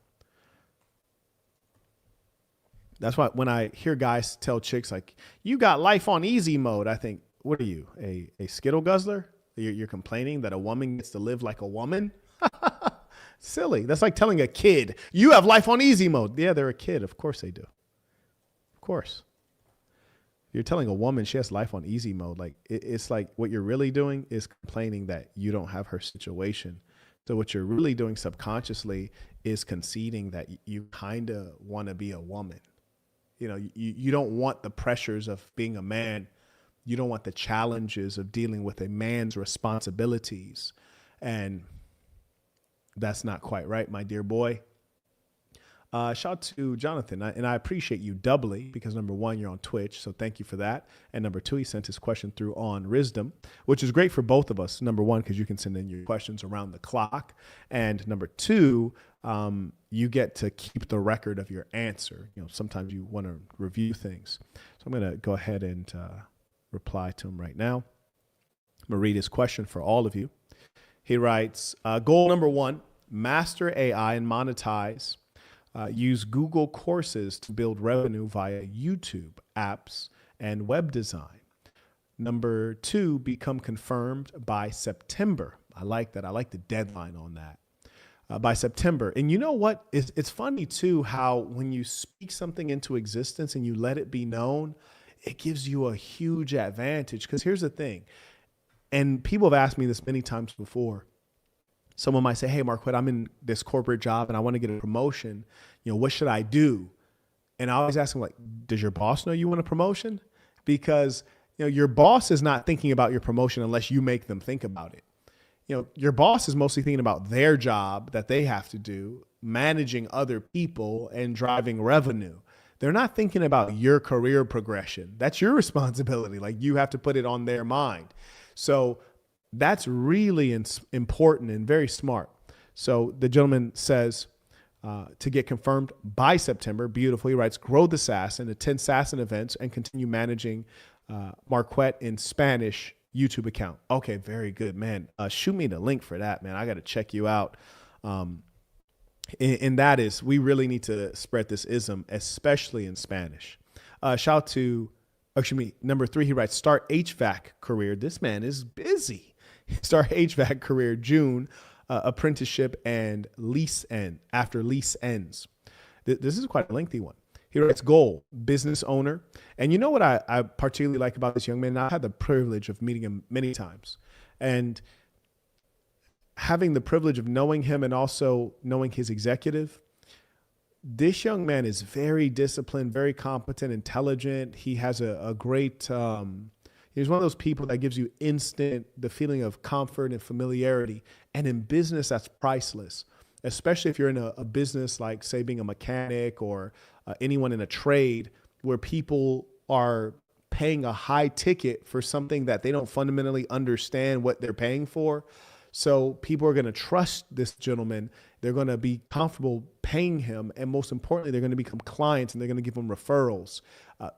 That's why when I hear guys tell chicks like, you got life on easy mode, I think, what are you, a Skittle guzzler? You're complaining that a woman gets to live like a woman? Silly. That's like telling a kid, you have life on easy mode. Yeah, they're a kid. Of course they do. Of course. You're telling a woman she has life on easy mode. Like it's like what you're really doing is complaining that you don't have her situation. So what you're really doing subconsciously is conceding that you kind of want to be a woman. You know, you don't want the pressures of being a man. You don't want the challenges of dealing with a man's responsibilities. And that's not quite right, my dear boy. Shout out to Jonathan. And I appreciate you doubly because, number one, you're on Twitch. So thank you for that. And number two, he sent his question through on Wisdom, which is great for both of us. Number one, because you can send in your questions around the clock. And number two, you get to keep the record of your answer. You know, sometimes you want to review things. So I'm going to go ahead and reply to him right now. I'm going to read his question for all of you. He writes, goal number one, master AI and monetize. Use Google courses to build revenue via YouTube, apps, and web design. Number two, become confirmed by September. I like that. I like the deadline on that. By September. And you know what? It's funny too how when you speak something into existence and you let it be known, it gives you a huge advantage. Because here's the thing. And people have asked me this many times before. Someone might say, hey, Marquette, I'm in this corporate job and I want to get a promotion. You know, what should I do? And I always ask them, like, does your boss know you want a promotion? Because, you know, your boss is not thinking about your promotion unless you make them think about it. You know, your boss is mostly thinking about their job that they have to do, managing other people and driving revenue. They're not thinking about your career progression. That's your responsibility. Like, you have to put it on their mind. So that's really important and very smart. So the gentleman says to get confirmed by September. Beautiful. He writes, grow the SASN, attend SASN events, and continue managing Marquette in Spanish YouTube account. Okay, very good, man. Shoot me the link for that, man. I got to check you out. And that is, we really need to spread this ism, especially in Spanish. Shout out to, number three, he writes, start HVAC career. This man is busy. Start HVAC career June, apprenticeship and lease end after lease ends. This is quite a lengthy one. He writes goal, business owner. And you know what I particularly like about this young man? I had the privilege of meeting him many times and having the privilege of knowing him and also knowing his executive. This young man is very disciplined, very competent, intelligent. He has a great, he's one of those people that gives you the feeling of comfort and familiarity. And in business, that's priceless, especially if you're in a business like, say, being a mechanic or anyone in a trade where people are paying a high ticket for something that they don't fundamentally understand what they're paying for. So people are going to trust this gentleman. They're going to be comfortable paying him. And most importantly, they're going to become clients and they're going to give him referrals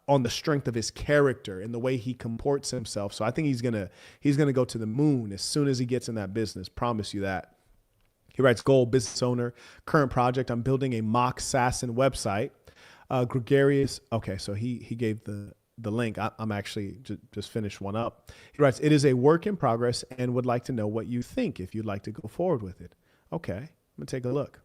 on the strength of his character and the way he comports himself. So I think he's going to go to the moon as soon as he gets in that business. Promise you that. He writes, goal, business owner, current project. I'm building a mock assassin website. Gregarious. Okay. So he gave the link. I'm actually just finished one up. He writes, it is a work in progress and would like to know what you think if you'd like to go forward with it. Okay. I'm gonna take a look.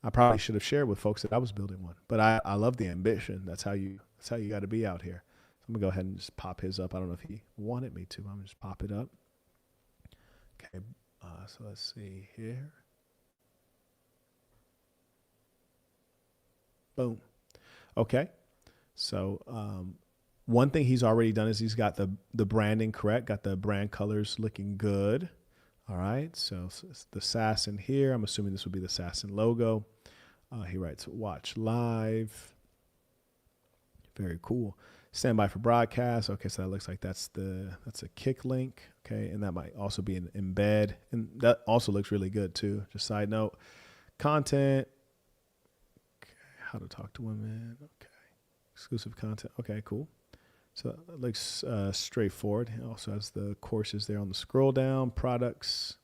I probably should have shared with folks that I was building one, but I love the ambition. That's how you got to be out here. So I'm gonna go ahead and just pop his up. I don't know if he wanted me to. I'm gonna just pop it up. Okay. So let's see here. Boom. Okay. So one thing he's already done is he's got the branding correct, got the brand colors looking good. All right. So it's the Assassin here. I'm assuming this would be the Assassin logo. He writes, watch live. Very cool. Stand by for broadcast. Okay, so that looks like that's a kick link. Okay, and that might also be an embed. And that also looks really good too. Just side note. Content. Okay, how to talk to women. Okay. Exclusive content. Okay, cool. So it looks straightforward. It also has the courses there on the scroll down. Products.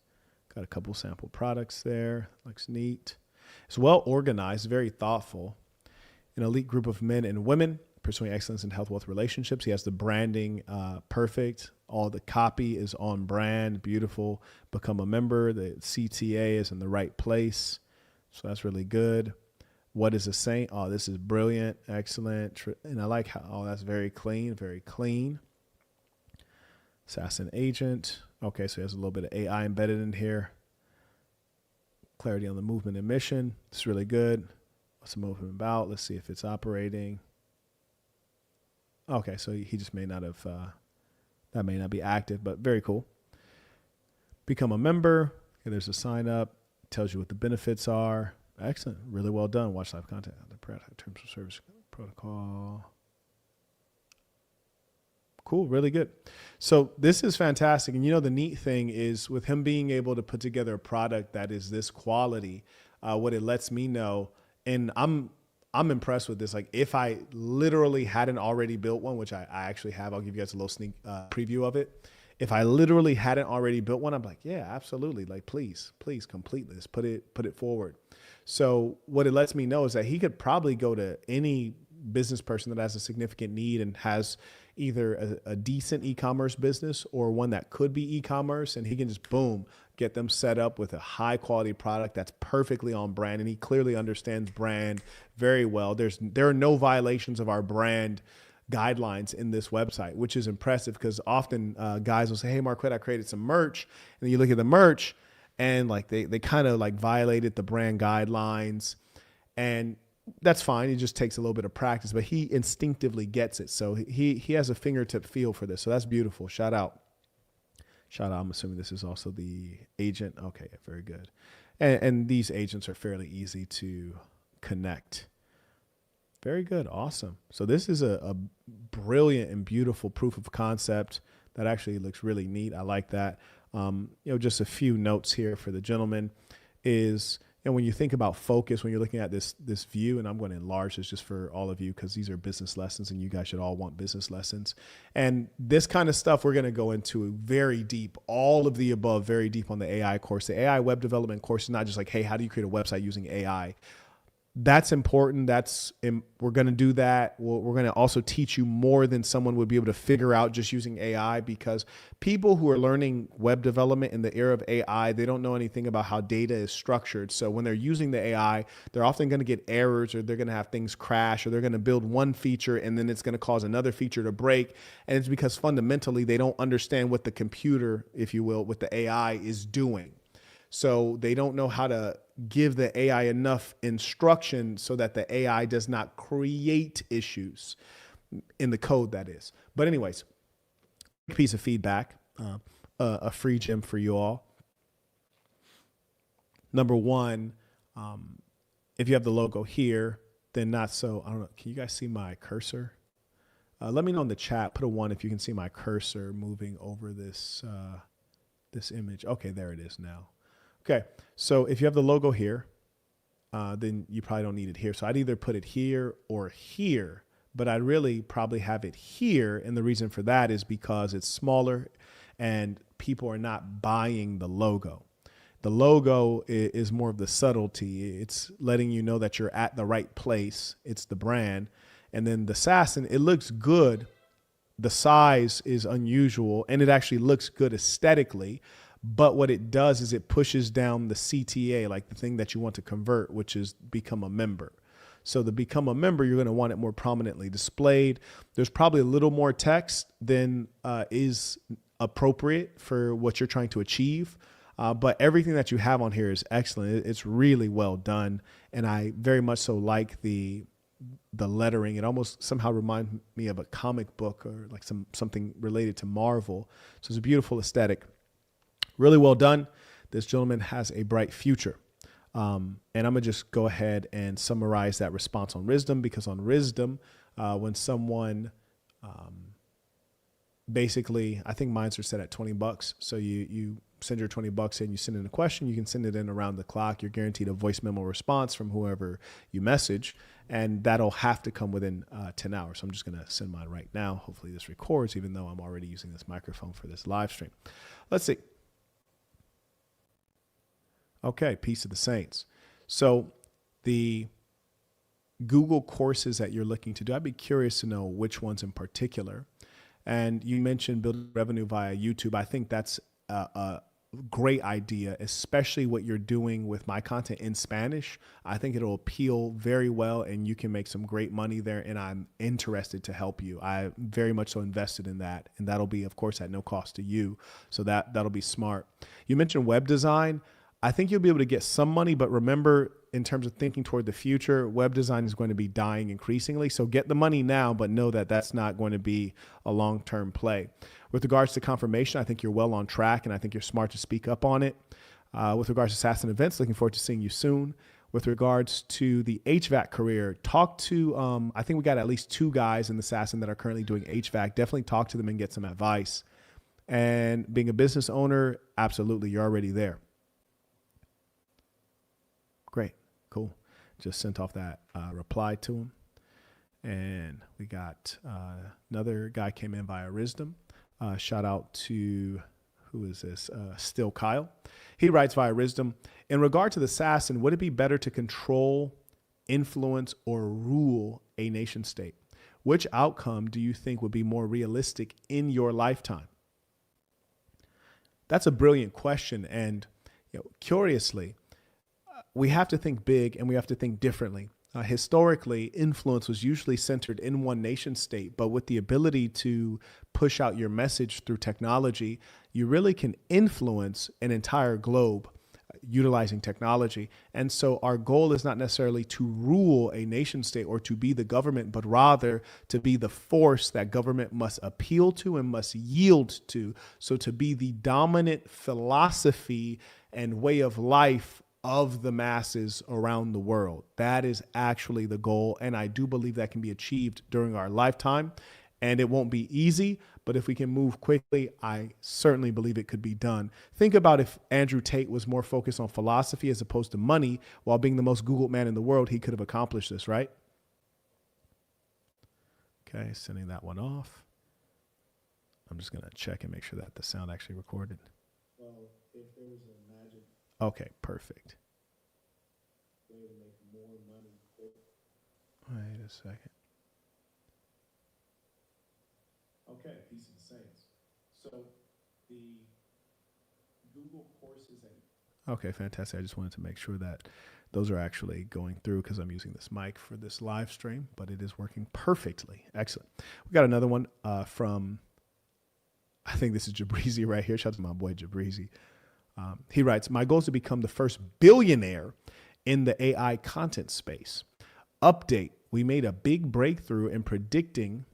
Got a couple sample products there. Looks neat. It's well organized, very thoughtful. An elite group of men and women pursuing excellence in health, wealth, relationships. He has the branding perfect. All the copy is on brand, beautiful. Become a member. The CTA is in the right place. So that's really good. What is a saint? Oh, this is brilliant, excellent. And I like how, oh, that's very clean, very clean. Assassin agent. Okay, so he has a little bit of AI embedded in here. Clarity on the movement and mission. It's really good. Let's move him about. Let's see if it's operating. Okay, so he just may not have, that may not be active, but very cool. Become a member. Okay, there's a sign up. Tells you what the benefits are. Excellent. Really well done. Watch live content. The terms of service protocol. Cool. Really good. So this is fantastic. And you know, the neat thing is with him being able to put together a product that is this quality, what it lets me know, and I'm impressed with this. Like if I literally hadn't already built one, which I actually have, I'll give you guys a little sneak preview of it. If I literally hadn't already built one, I'm like, yeah, absolutely. Like, please complete this, put it forward. So what it lets me know is that he could probably go to any business person that has a significant need and has either a decent e-commerce business or one that could be e-commerce, and he can just boom, get them set up with a high quality product that's perfectly on brand. And he clearly understands brand very well. There are no violations of our brand guidelines in this website, which is impressive because often guys will say, hey, Marquette, I created some merch. And then you look at the merch and like they kind of like violated the brand guidelines, and that's fine. It just takes a little bit of practice, but he instinctively gets it. So he has a fingertip feel for this. So that's beautiful. Shout out. I'm assuming this is also the agent. Okay, very good. And these agents are fairly easy to connect. Very good. Awesome. So this is a brilliant and beautiful proof of concept that actually looks really neat. I like that. Just a few notes here for the gentleman is, and when you think about focus, when you're looking at this view, and I'm going to enlarge this just for all of you because these are business lessons and you guys should all want business lessons. And this kind of stuff we're going to go into very deep, all of the above, very deep on the AI course. The AI web development course is not just like, hey, how do you create a website using AI? That's important. We're going to do that. We're going to also teach you more than someone would be able to figure out just using AI, because people who are learning web development in the era of AI, they don't know anything about how data is structured. So when they're using the AI, they're often going to get errors, or they're going to have things crash, or they're going to build one feature and then it's going to cause another feature to break. And it's because fundamentally they don't understand what the computer, if you will, what the AI is doing. So they don't know how to give the AI enough instruction so that the AI does not create issues in the code, that is. But anyways, piece of feedback, a free gem for you all. Number one, if you have the logo here, then not so, I don't know, can you guys see my cursor? Let me know in the chat, put a 1 if you can see my cursor moving over this image. Okay, there it is now. Okay, so if you have the logo here, then you probably don't need it here. So I'd either put it here or here, but I'd really probably have it here. And the reason for that is because it's smaller and people are not buying the logo. The logo is more of the subtlety. It's letting you know that you're at the right place. It's the brand. And then the assassin, it looks good. The size is unusual and it actually looks good aesthetically. But what it does is it pushes down the CTA, like the thing that you want to convert, which is become a member. So to become a member, you're going to want it more prominently displayed. There's probably a little more text than is appropriate for what you're trying to achieve. But everything that you have on here is excellent. It's really well done. And I very much so like the lettering. It almost somehow reminds me of a comic book or like something related to Marvel. So it's a beautiful aesthetic. Really well done. This gentleman has a bright future. And I'm going to just go ahead and summarize that response on Wisdom, because on Wisdom, when someone basically, I think mines are set at $20. So you send your $20 in, you send in a question, you can send it in around the clock. You're guaranteed a voice memo response from whoever you message, and that'll have to come within 10 hours. So I'm just going to send mine right now. Hopefully this records, even though I'm already using this microphone for this live stream. Let's see. Okay, Peace of the Saints. So the Google courses that you're looking to do, I'd be curious to know which ones in particular. And you mentioned building revenue via YouTube. I think that's a great idea, especially what you're doing with my content in Spanish. I think it'll appeal very well and you can make some great money there. And I'm interested to help you. I very much so invested in that. And that'll be, of course, at no cost to you. So that'll be smart. You mentioned web design. I think you'll be able to get some money, but remember, in terms of thinking toward the future, web design is going to be dying increasingly. So get the money now, but know that that's not going to be a long-term play. With regards to confirmation, I think you're well on track, and I think you're smart to speak up on it. With regards to Assassin events, looking forward to seeing you soon. With regards to the HVAC career, talk to, I think we got at least 2 guys in the Assassin that are currently doing HVAC. Definitely talk to them and get some advice. And being a business owner, absolutely, you're already there. Great. Cool. Just sent off that reply to him. And we got another guy came in via Wisdom. Shout out to, who is this? Still Kyle. He writes via Wisdom. In regard to the assassin, would it be better to control, influence, or rule a nation state? Which outcome do you think would be more realistic in your lifetime? That's a brilliant question. And curiously, we have to think big and we have to think differently. Historically, influence was usually centered in one nation state, but with the ability to push out your message through technology, you really can influence an entire globe utilizing technology. And so our goal is not necessarily to rule a nation state or to be the government, but rather to be the force that government must appeal to and must yield to. So to be the dominant philosophy and way of life of the masses around the world. That is actually the goal. And I do believe that can be achieved during our lifetime. And it won't be easy, but if we can move quickly, I certainly believe it could be done. Think about if Andrew Tate was more focused on philosophy as opposed to money, while being the most Googled man in the world, he could have accomplished this, right? Okay, sending that one off. I'm just going to check and make sure that the sound actually recorded. Well, if there was a magic. Okay, perfect. Way to make more money quick. Wait a second. Okay, Peace of the Saints. So the Google courses and okay, fantastic. I just wanted to make sure that those are actually going through because I'm using this mic for this live stream, but it is working perfectly. Excellent. We got another one from, I think this is Jabrizi right here. Shout out to my boy Jabrizi. He writes, my goal is to become the first billionaire in the AI content space. Update, we made a big breakthrough in predicting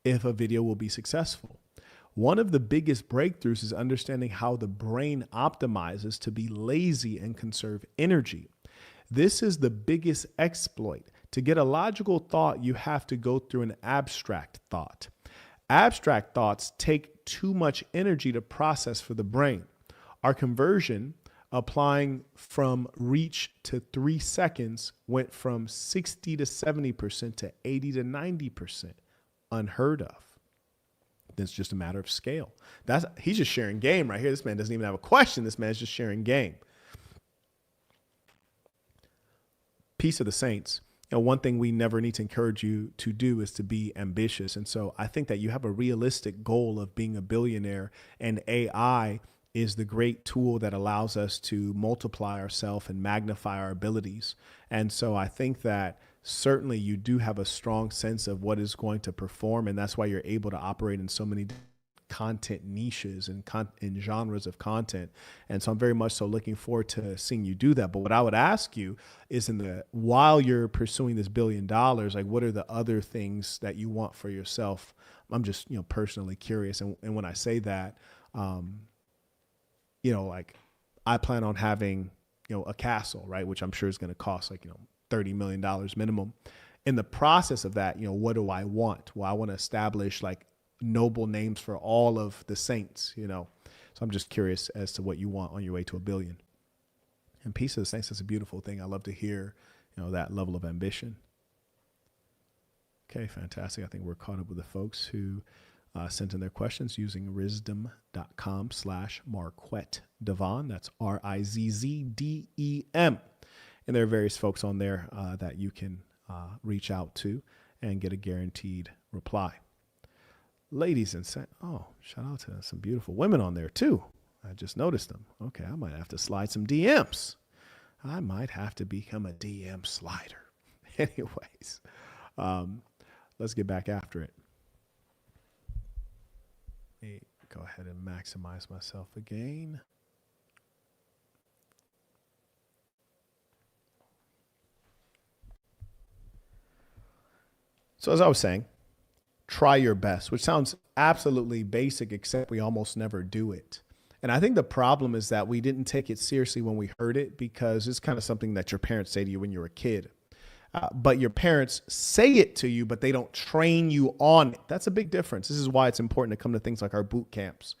if a video will be successful. One of the biggest breakthroughs is understanding how the brain optimizes to be lazy and conserve energy. This is the biggest exploit. To get a logical thought, you have to go through an abstract thought. Abstract thoughts take too much energy to process for the brain. Our conversion applying from reach to 3 seconds went from 60 to 70% to 80 to 90%. Unheard of. That's just a matter of scale. He's just sharing game right here. This man doesn't even have a question. This man's just sharing game. Peace of the saints. One thing we never need to encourage you to do is to be ambitious. And so I think that you have a realistic goal of being a billionaire, and AI is the great tool that allows us to multiply ourselves and magnify our abilities. And so I think that certainly you do have a strong sense of what is going to perform. And that's why you're able to operate in so many content niches and in genres of content. And so I'm very much so looking forward to seeing you do that. But what I would ask you is while you're pursuing this $1 billion, like what are the other things that you want for yourself? I'm just, personally curious. And when I say that, like I plan on having, a castle, right? Which I'm sure is going to cost like, $30 million minimum. In the process of that, what do I want? Well, I want to establish like noble names for all of the saints, So I'm just curious as to what you want on your way to $1 billion. And peace of the saints is a beautiful thing. I love to hear, that level of ambition. Okay, fantastic. I think we're caught up with the folks who sent in their questions using rizdem.com/Marquette Devon. That's RIZZDEM. And there are various folks on there that you can reach out to and get a guaranteed reply. Ladies and shout out to some beautiful women on there too. I just noticed them. Okay, I might have to slide some DMs. I might have to become a DM slider. Anyways, let's get back after it. Let me go ahead and maximize myself again. So as I was saying, try your best, which sounds absolutely basic, except we almost never do it. And I think the problem is that we didn't take it seriously when we heard it, because it's kind of something that your parents say to you when you're a kid. But your parents say it to you, but they don't train you on it. That's a big difference. This is why it's important to come to things like our boot camps.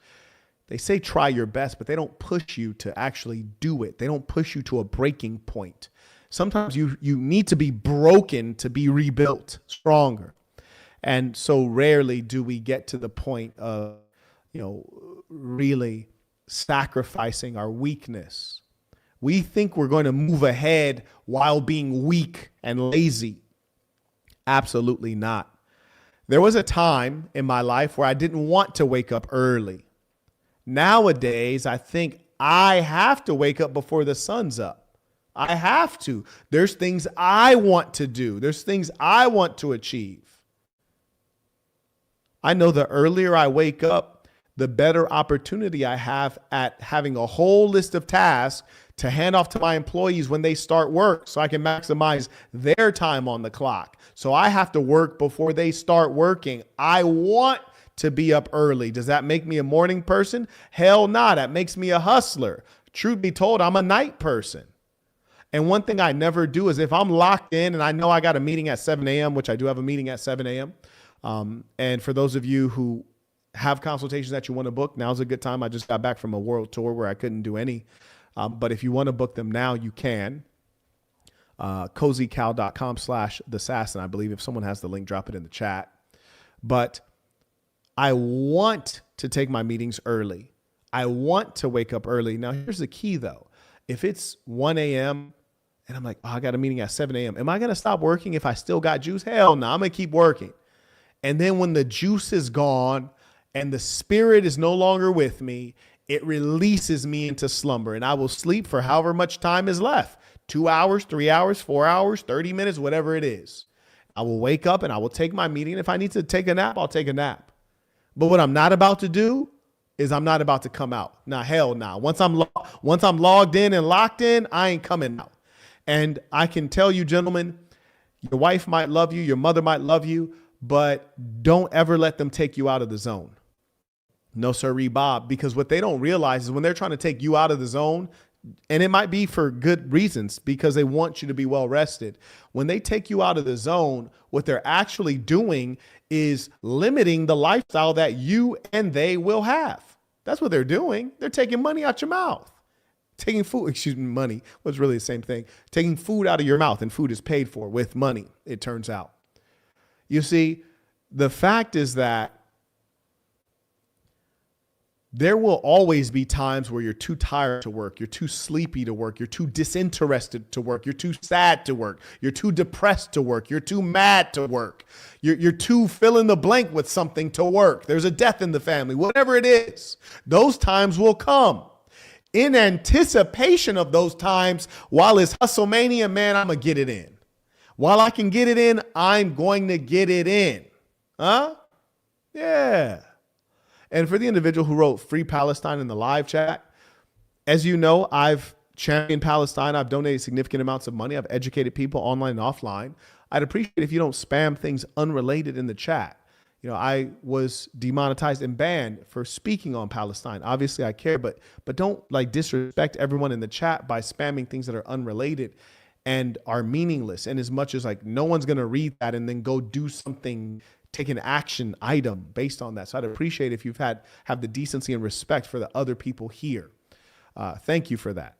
They say try your best, but they don't push you to actually do it. They don't push you to a breaking point. Sometimes you need to be broken to be rebuilt stronger. And so rarely do we get to the point of, really sacrificing our weakness. We think we're going to move ahead while being weak and lazy. Absolutely not. There was a time in my life where I didn't want to wake up early. Nowadays, I think I have to wake up before the sun's up. I have to. There's things I want to do. There's things I want to achieve. I know the earlier I wake up, the better opportunity I have at having a whole list of tasks to hand off to my employees when they start work, so I can maximize their time on the clock. So I have to work before they start working. I want to be up early. Does that make me a morning person? Hell no, that makes me a hustler. Truth be told, I'm a night person. And one thing I never do is if I'm locked in and I know I got a meeting at 7 a.m., which I do have a meeting at 7 a.m. And for those of you who have consultations that you want to book, now's a good time. I just got back from a world tour where I couldn't do any. But if you want to book them now, you can. cozycow.com/theassassin. I believe if someone has the link, drop it in the chat. But I want to take my meetings early. I want to wake up early. Now, here's the key, though. If it's 1 a.m. and I'm like, I got a meeting at 7 a.m. Am I going to stop working if I still got juice? Hell no, I'm going to keep working. And then when the juice is gone and the spirit is no longer with me, it releases me into slumber, and I will sleep for however much time is left. 2 hours, 3 hours, 4 hours, 30 minutes, whatever it is. I will wake up and I will take my meeting. If I need to take a nap, I'll take a nap. But what I'm not about to do is I'm not about to come out. Nah, hell nah. Once I'm logged in and locked in, I ain't coming out. And I can tell you, gentlemen, your wife might love you, your mother might love you, but don't ever let them take you out of the zone. No, sirree, Bob, because what they don't realize is when they're trying to take you out of the zone, and it might be for good reasons because they want you to be well rested. When they take you out of the zone, what they're actually doing is limiting the lifestyle that you and they will have. That's what they're doing. They're taking money out your mouth. Taking food, excuse me, money was really the same thing. Taking food out of your mouth, and food is paid for with money, it turns out. You see, the fact is that there will always be times where you're too tired to work, you're too sleepy to work, you're too disinterested to work, you're too sad to work, you're too depressed to work, you're too mad to work, you're too fill in the blank with something to work. There's a death in the family, whatever it is. Those times will come. In anticipation of those times, while it's hustlemania, man, I'm going to get it in. While I can get it in, I'm going to get it in. Huh? Yeah. And for the individual who wrote Free Palestine in the live chat, as you know, I've championed Palestine. I've donated significant amounts of money. I've educated people online and offline. I'd appreciate if you don't spam things unrelated in the chat. You know, I was demonetized and banned for speaking on Palestine. Obviously, I care, but don't like disrespect everyone in the chat by spamming things that are unrelated and are meaningless. And as much as like no one's going to read that and then go do something, take an action item based on that. So I'd appreciate if you've have the decency and respect for the other people here. Thank you for that.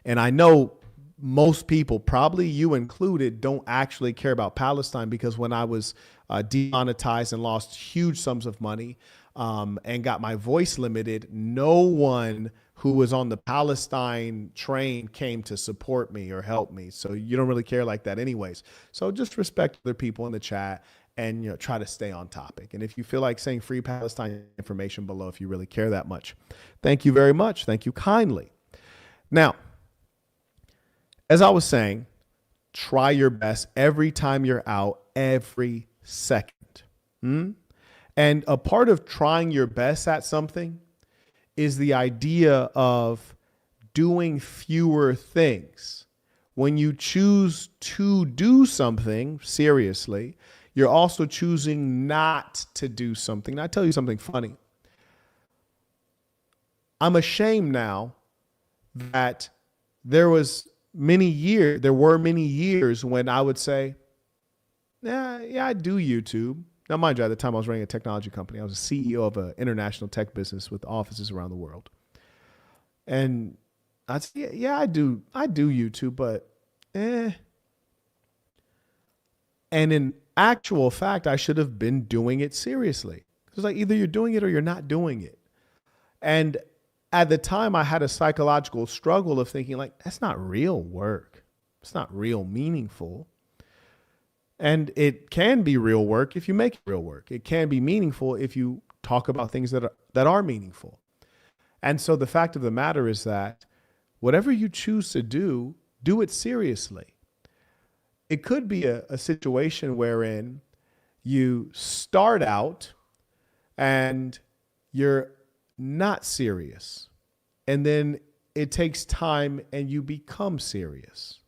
And I know most people, probably you included, don't actually care about Palestine, because when I was demonetized and lost huge sums of money and got my voice limited, no one who was on the Palestine train came to support me or help me. So you don't really care like that anyways. So just respect other people in the chat and, you know, try to stay on topic. And if you feel like saying Free Palestine, information below if you really care that much. Thank you very much. Thank you kindly. Now, as I was saying, try your best every time you're out, every second. And a part of trying your best at something is the idea of doing fewer things. When you choose to do something seriously, you're also choosing not to do something. Now, I tell you something funny. I'm ashamed now that there were many years when I would say, yeah, I do YouTube. Now, mind you, at the time I was running a technology company. I was a CEO of an international tech business with offices around the world. And I'd say, yeah, I do YouTube, but And in actual fact, I should have been doing it seriously. Because like either you're doing it or you're not doing it. And at the time, I had a psychological struggle of thinking like, that's not real work. It's not real meaningful. And it can be real work if you make it real work. It can be meaningful if you talk about things that are meaningful. And so the fact of the matter is that whatever you choose to do it seriously. It could be a situation wherein you start out and you're not serious, and then it takes time and you become serious.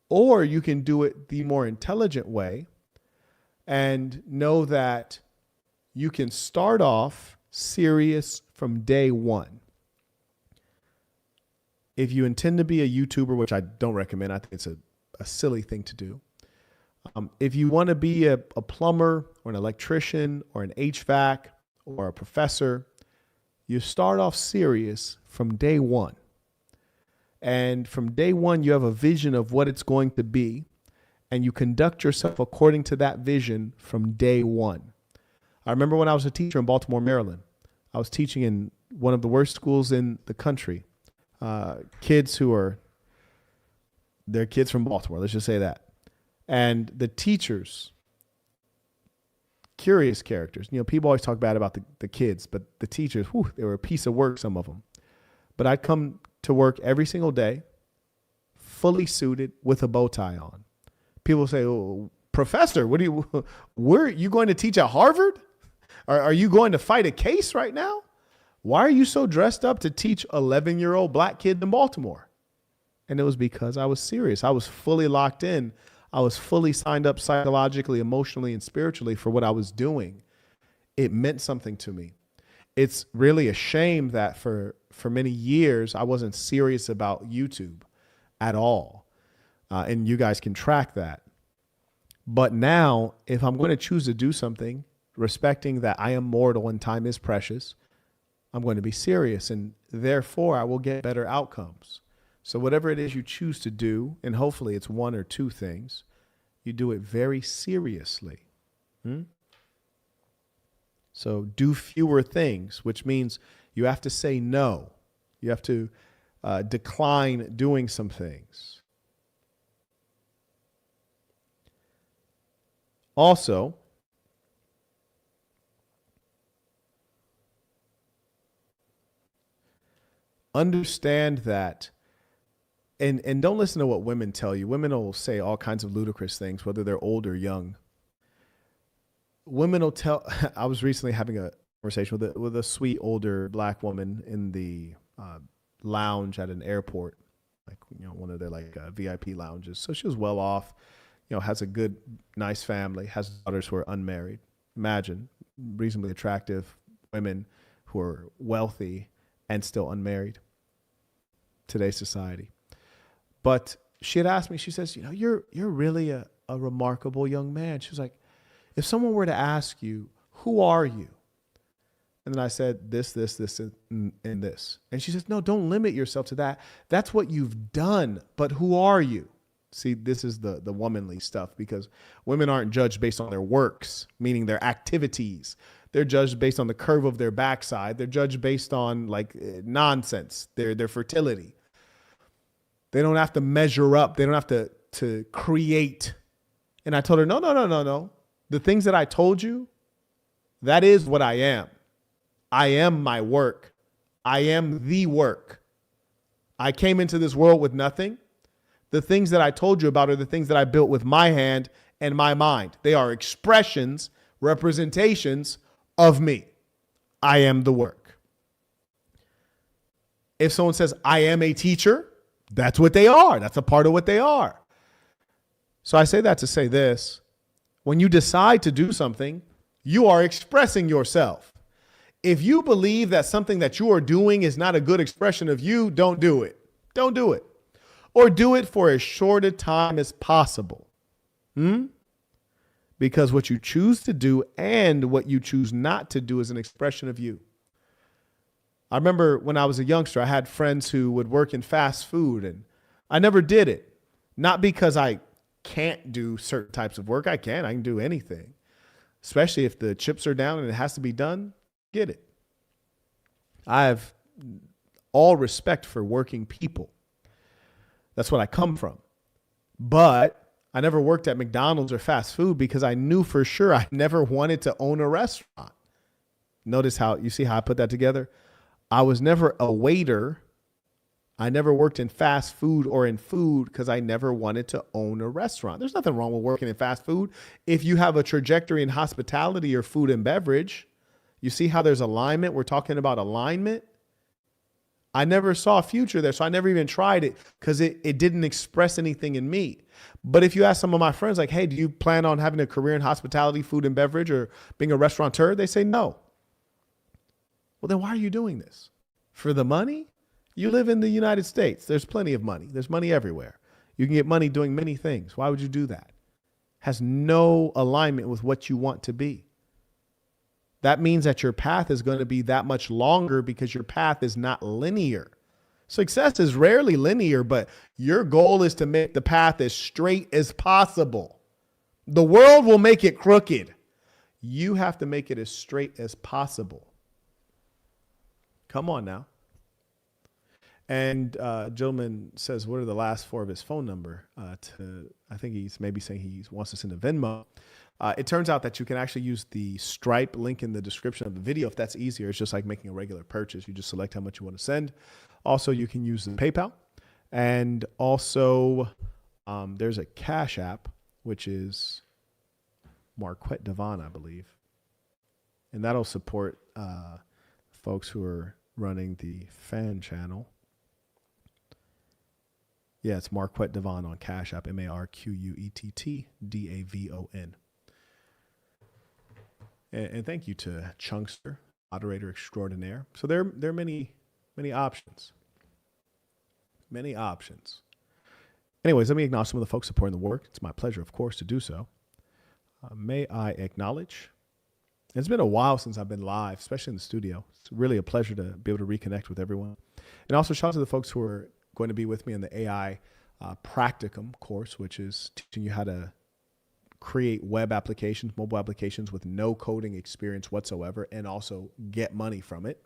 Or you can do it the more intelligent way and know that you can start off serious from day one. If you intend to be a YouTuber, which I don't recommend, I think it's a silly thing to do. If you want to be a plumber or an electrician or an HVAC or a professor, you start off serious from day one. And from day one, you have a vision of what it's going to be, and you conduct yourself according to that vision from day one. I remember when I was a teacher in Baltimore, Maryland. I was teaching in one of the worst schools in the country. Kids they're kids from Baltimore, let's just say that. And the teachers, curious characters. You know, people always talk bad about the kids, but the teachers, they were a piece of work, some of them. But I'd come to work every single day, fully suited with a bow tie on. People say, oh, Professor, where are you going to teach at Harvard? Are you going to fight a case right now? Why are you so dressed up to teach 11-year-old black kids in Baltimore? And it was because I was serious. I was fully locked in. I was fully signed up psychologically, emotionally, and spiritually for what I was doing. It meant something to me. It's really a shame that for many years, I wasn't serious about YouTube at all. And you guys can track that. But now, if I'm going to choose to do something, respecting that I am mortal and time is precious, I'm going to be serious, and therefore I will get better outcomes. So whatever it is you choose to do, and hopefully it's one or two things, you do it very seriously. So do fewer things, which means you have to say no. You have to decline doing some things. Also, understand that, and don't listen to what women tell you. Women will say all kinds of ludicrous things, whether they're old or young. Women will tell, I was recently having a conversation with a sweet older black woman in the lounge at an airport, like, one of their VIP lounges. So she was well off, has a good, nice family, has daughters who are unmarried. Imagine reasonably attractive women who are wealthy and still unmarried. Today's society. But she had asked me, she says, you're really a remarkable young man. She was like, if someone were to ask you, who are you? And then I said, this, and this. And she says, no, don't limit yourself to that. That's what you've done. But who are you? See, this is the womanly stuff, because women aren't judged based on their works, meaning their activities. They're judged based on the curve of their backside. They're judged based on nonsense, their fertility. They don't have to measure up. They don't have to create. And I told her, no. The things that I told you, that is what I am. I am my work. I am the work. I came into this world with nothing. The things that I told you about are the things that I built with my hand and my mind. They are expressions, representations of me. I am the work. If someone says, I am a teacher, that's what they are. That's a part of what they are. So I say that to say this. When you decide to do something, you are expressing yourself. If you believe that something that you are doing is not a good expression of you, don't do it. Don't do it. Or do it for as short a time as possible. Because what you choose to do and what you choose not to do is an expression of you. I remember when I was a youngster, I had friends who would work in fast food, and I never did it. Not because I can't do certain types of work. I can do anything, especially if the chips are down and it has to be done. Get it. I have all respect for working people. That's what I come from. But I never worked at McDonald's or fast food because I knew for sure I never wanted to own a restaurant. Notice how you see how I put that together? I was never a waiter. I never worked in fast food or in food because I never wanted to own a restaurant. There's nothing wrong with working in fast food. If you have a trajectory in hospitality or food and beverage, you see how there's alignment. We're talking about alignment. I never saw a future there, so I never even tried it because it didn't express anything in me. But if you ask some of my friends, like, hey, do you plan on having a career in hospitality, food and beverage, or being a restaurateur? They say no. Well, then why are you doing this? For the money? You live in the United States. There's plenty of money. There's money everywhere. You can get money doing many things. Why would you do that? Has no alignment with what you want to be. That means that your path is going to be that much longer because your path is not linear. Success is rarely linear, but your goal is to make the path as straight as possible. The world will make it crooked. You have to make it as straight as possible. Come on now. And gentleman says, what are the last four of his phone number? I think he's maybe saying he wants to send a Venmo. It turns out that you can actually use the Stripe link in the description of the video if that's easier. It's just like making a regular purchase. You just select how much you want to send. Also, you can use the PayPal. And also, there's a Cash App, which is Marquette Devon, I believe. And that'll support folks who are running the fan channel. Yeah, it's Marquette Devon on Cash App, MarquettDavon. And thank you to Chunkster, moderator extraordinaire. So there are many options. Many options. Anyways, let me acknowledge some of the folks supporting the work. It's my pleasure, of course, to do so. May I acknowledge It's been a while since I've been live, especially in the studio. It's really a pleasure to be able to reconnect with everyone. And also shout out to the folks who are going to be with me in the AI Practicum course, which is teaching you how to create web applications, mobile applications with no coding experience whatsoever, and also get money from it.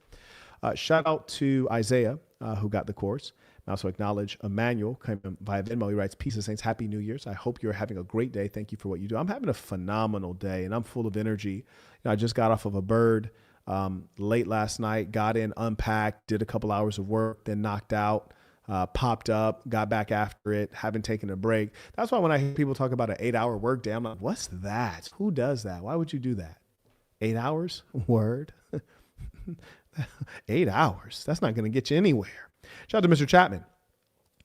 Shout out to Isaiah, who got the course. I also acknowledge Emmanuel, came via Venmo. He writes, "Peace and saints, happy New Year's. I hope you're having a great day. Thank you for what you do." I'm having a phenomenal day, and I'm full of energy. I just got off of a bird late last night, got in, unpacked, did a couple hours of work, then knocked out. Popped up, got back after it, haven't taken a break. That's why when I hear people talk about an 8-hour work day, I'm like, what's that? Who does that? Why would you do that? 8 hours? Word. 8 hours. That's not going to get you anywhere. Shout out to Mr. Chapman.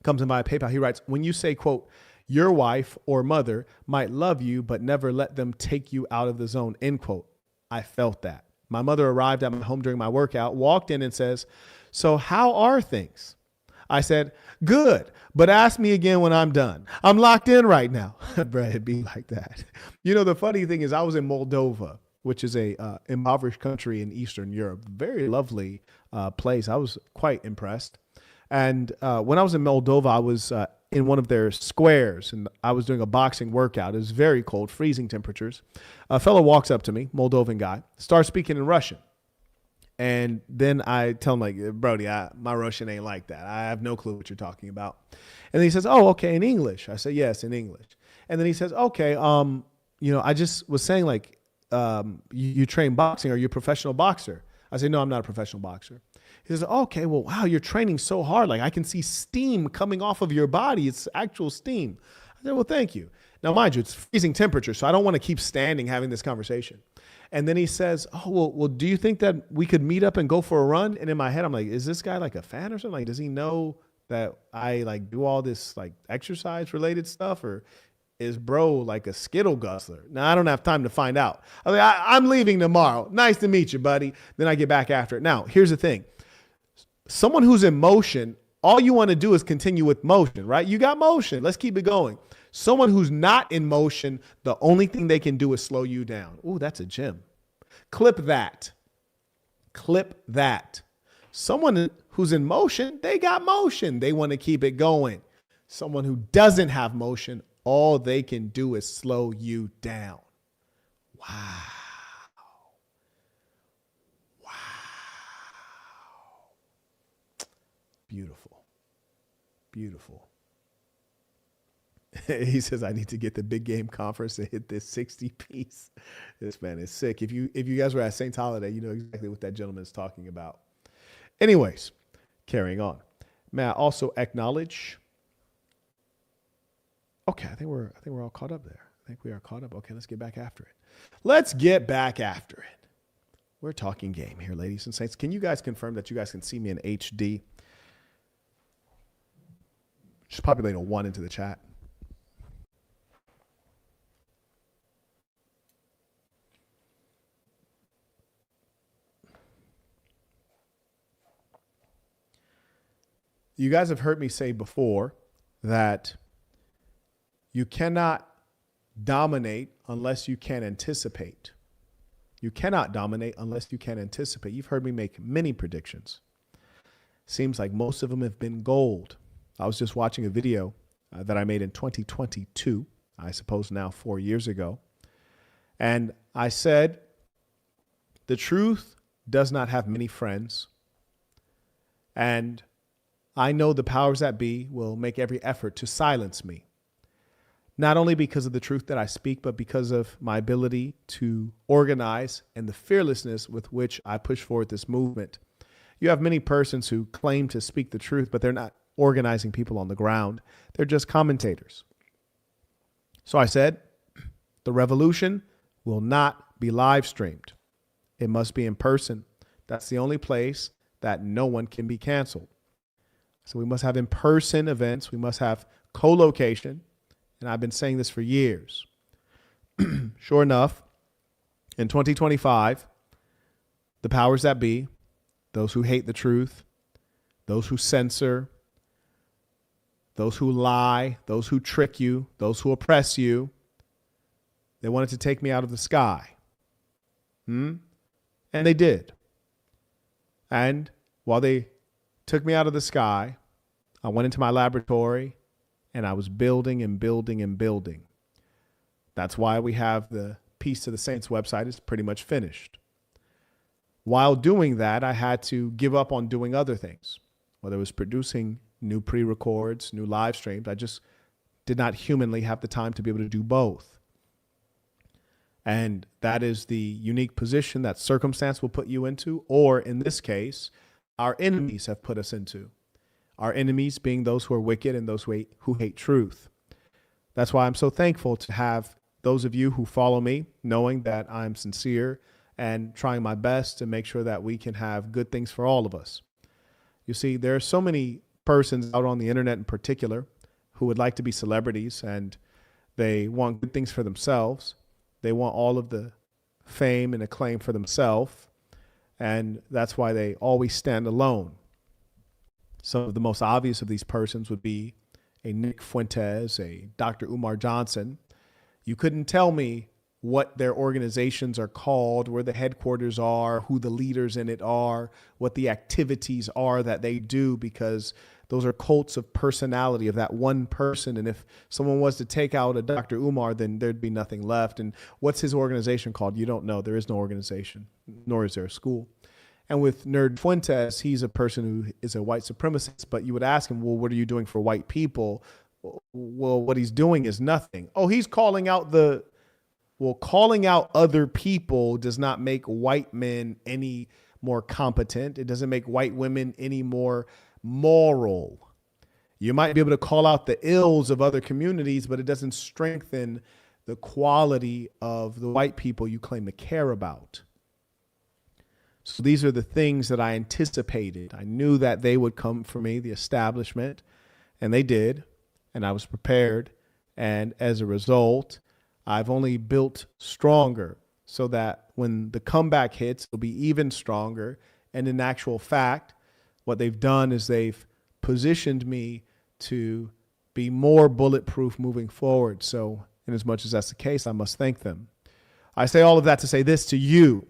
Comes in via PayPal. He writes, when you say, quote, your wife or mother might love you, but never let them take you out of the zone, end quote. I felt that. My mother arrived at my home during my workout, walked in and says, so how are things? I said, good, but ask me again when I'm done. I'm locked in right now. Bruh, it'd be like that. You know, the funny thing is I was in Moldova, which is a impoverished country in Eastern Europe. Very lovely place. I was quite impressed. And when I was in Moldova, I was in one of their squares and I was doing a boxing workout. It was very cold, freezing temperatures. A fellow walks up to me, Moldovan guy, starts speaking in Russian. And then I tell him, like, Brody, my Russian ain't like that. I have no clue what you're talking about. And then he says, oh, okay, in English. I say, yes, in English. And then he says, okay, I just was saying, like, you train boxing. Are you a professional boxer? I say, no, I'm not a professional boxer. He says, okay, well, wow, you're training so hard. Like, I can see steam coming off of your body. It's actual steam. I said, well, thank you. Now, mind you, it's freezing temperature, so I don't want to keep standing having this conversation. And then he says, oh, well, do you think that we could meet up and go for a run? And in my head, I'm like, is this guy like a fan or something? Like, does he know that I like do all this like exercise related stuff, or is bro like a Skittle guzzler? Now, I don't have time to find out. I was like, I'm leaving tomorrow. Nice to meet you, buddy. Then I get back after it. Now, here's the thing. Someone who's in motion, all you want to do is continue with motion, right? You got motion. Let's keep it going. Someone who's not in motion, the only thing they can do is slow you down. Ooh, that's a gem. Clip that. Clip that. Someone who's in motion, they got motion. They want to keep it going. Someone who doesn't have motion, all they can do is slow you down. Wow. Wow. Beautiful. Beautiful. He says, I need to get the big game conference and hit this 60 piece. This man is sick. If you guys were at Saints Holiday, you know exactly what that gentleman is talking about. Anyways, carrying on. May I also acknowledge? Okay, I think we're all caught up there. I think we are caught up. Okay, let's get back after it. Let's get back after it. We're talking game here, ladies and saints. Can you guys confirm that you guys can see me in HD? Just populate a 1 into the chat. You guys have heard me say before that you cannot dominate unless you can anticipate. You cannot dominate unless you can anticipate. You've heard me make many predictions. Seems like most of them have been gold. I was just watching a video that I made in 2022, I suppose now 4 years ago. And I said, the truth does not have many friends. And I know the powers that be will make every effort to silence me. Not only because of the truth that I speak, but because of my ability to organize and the fearlessness with which I push forward this movement. You have many persons who claim to speak the truth, but they're not organizing people on the ground. They're just commentators. So I said, the revolution will not be live streamed. It must be in person. That's the only place that no one can be canceled. So we must have in-person events. We must have co-location. And I've been saying this for years. Sure enough, in 2025, the powers that be, those who hate the truth, those who censor, those who lie, those who trick you, those who oppress you, they wanted to take me out of the sky. And they did. And while they took me out of the sky, I went into my laboratory and I was building and building and building. That's why we have the Peace to the Saints website is pretty much finished. While doing that, I had to give up on doing other things, whether it was producing new pre-records, new live streams. I just did not humanly have the time to be able to do both. And that is the unique position that circumstance will put you into, or in this case, our enemies have put us into. Our enemies being those who are wicked and those who hate truth. That's why I'm so thankful to have those of you who follow me, knowing that I'm sincere and trying my best to make sure that we can have good things for all of us. You see, there are so many persons out on the internet in particular who would like to be celebrities, and they want good things for themselves. They want all of the fame and acclaim for themselves, and that's why they always stand alone. Some of the most obvious of these persons would be a Nick Fuentes, a Dr. Umar Johnson. You couldn't tell me what their organizations are called, where the headquarters are, who the leaders in it are, what the activities are that they do, because those are cults of personality of that one person. And if someone was to take out a Dr. Umar, then there'd be nothing left. And what's his organization called? You don't know. There is no organization, nor is there a school. And with Nerd Fuentes, he's a person who is a white supremacist, but you would ask him, well, what are you doing for white people? Well, what he's doing is nothing. Oh, he's calling out calling out other people does not make white men any more competent. It doesn't make white women any more moral. You might be able to call out the ills of other communities, but it doesn't strengthen the quality of the white people you claim to care about. So these are the things that I anticipated. I knew that they would come for me, the establishment, and they did, and I was prepared. And as a result, I've only built stronger so that when the comeback hits, it'll be even stronger. And in actual fact, what they've done is they've positioned me to be more bulletproof moving forward. So in as much as that's the case, I must thank them. I say all of that to say this to you.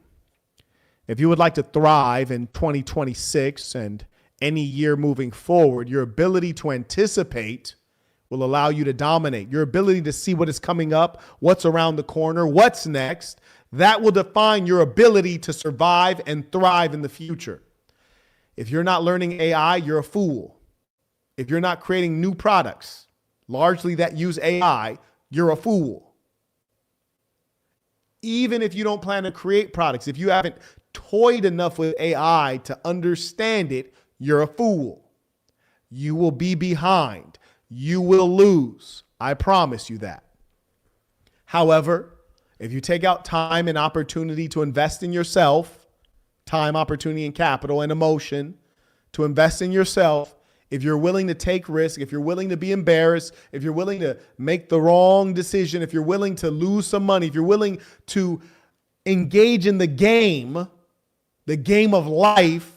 If you would like to thrive in 2026 and any year moving forward, your ability to anticipate will allow you to dominate. Your ability to see what is coming up, what's around the corner, what's next, that will define your ability to survive and thrive in the future. If you're not learning AI, you're a fool. If you're not creating new products, largely that use AI, you're a fool. Even if you don't plan to create products, if you haven't toyed enough with AI to understand it, you're a fool. You will be behind. You will lose. I promise you that. However, if you take out time and opportunity to invest in yourself, time, opportunity, and capital and emotion to invest in yourself, if you're willing to take risk, if you're willing to be embarrassed, if you're willing to make the wrong decision, if you're willing to lose some money, if you're willing to engage in the game of life,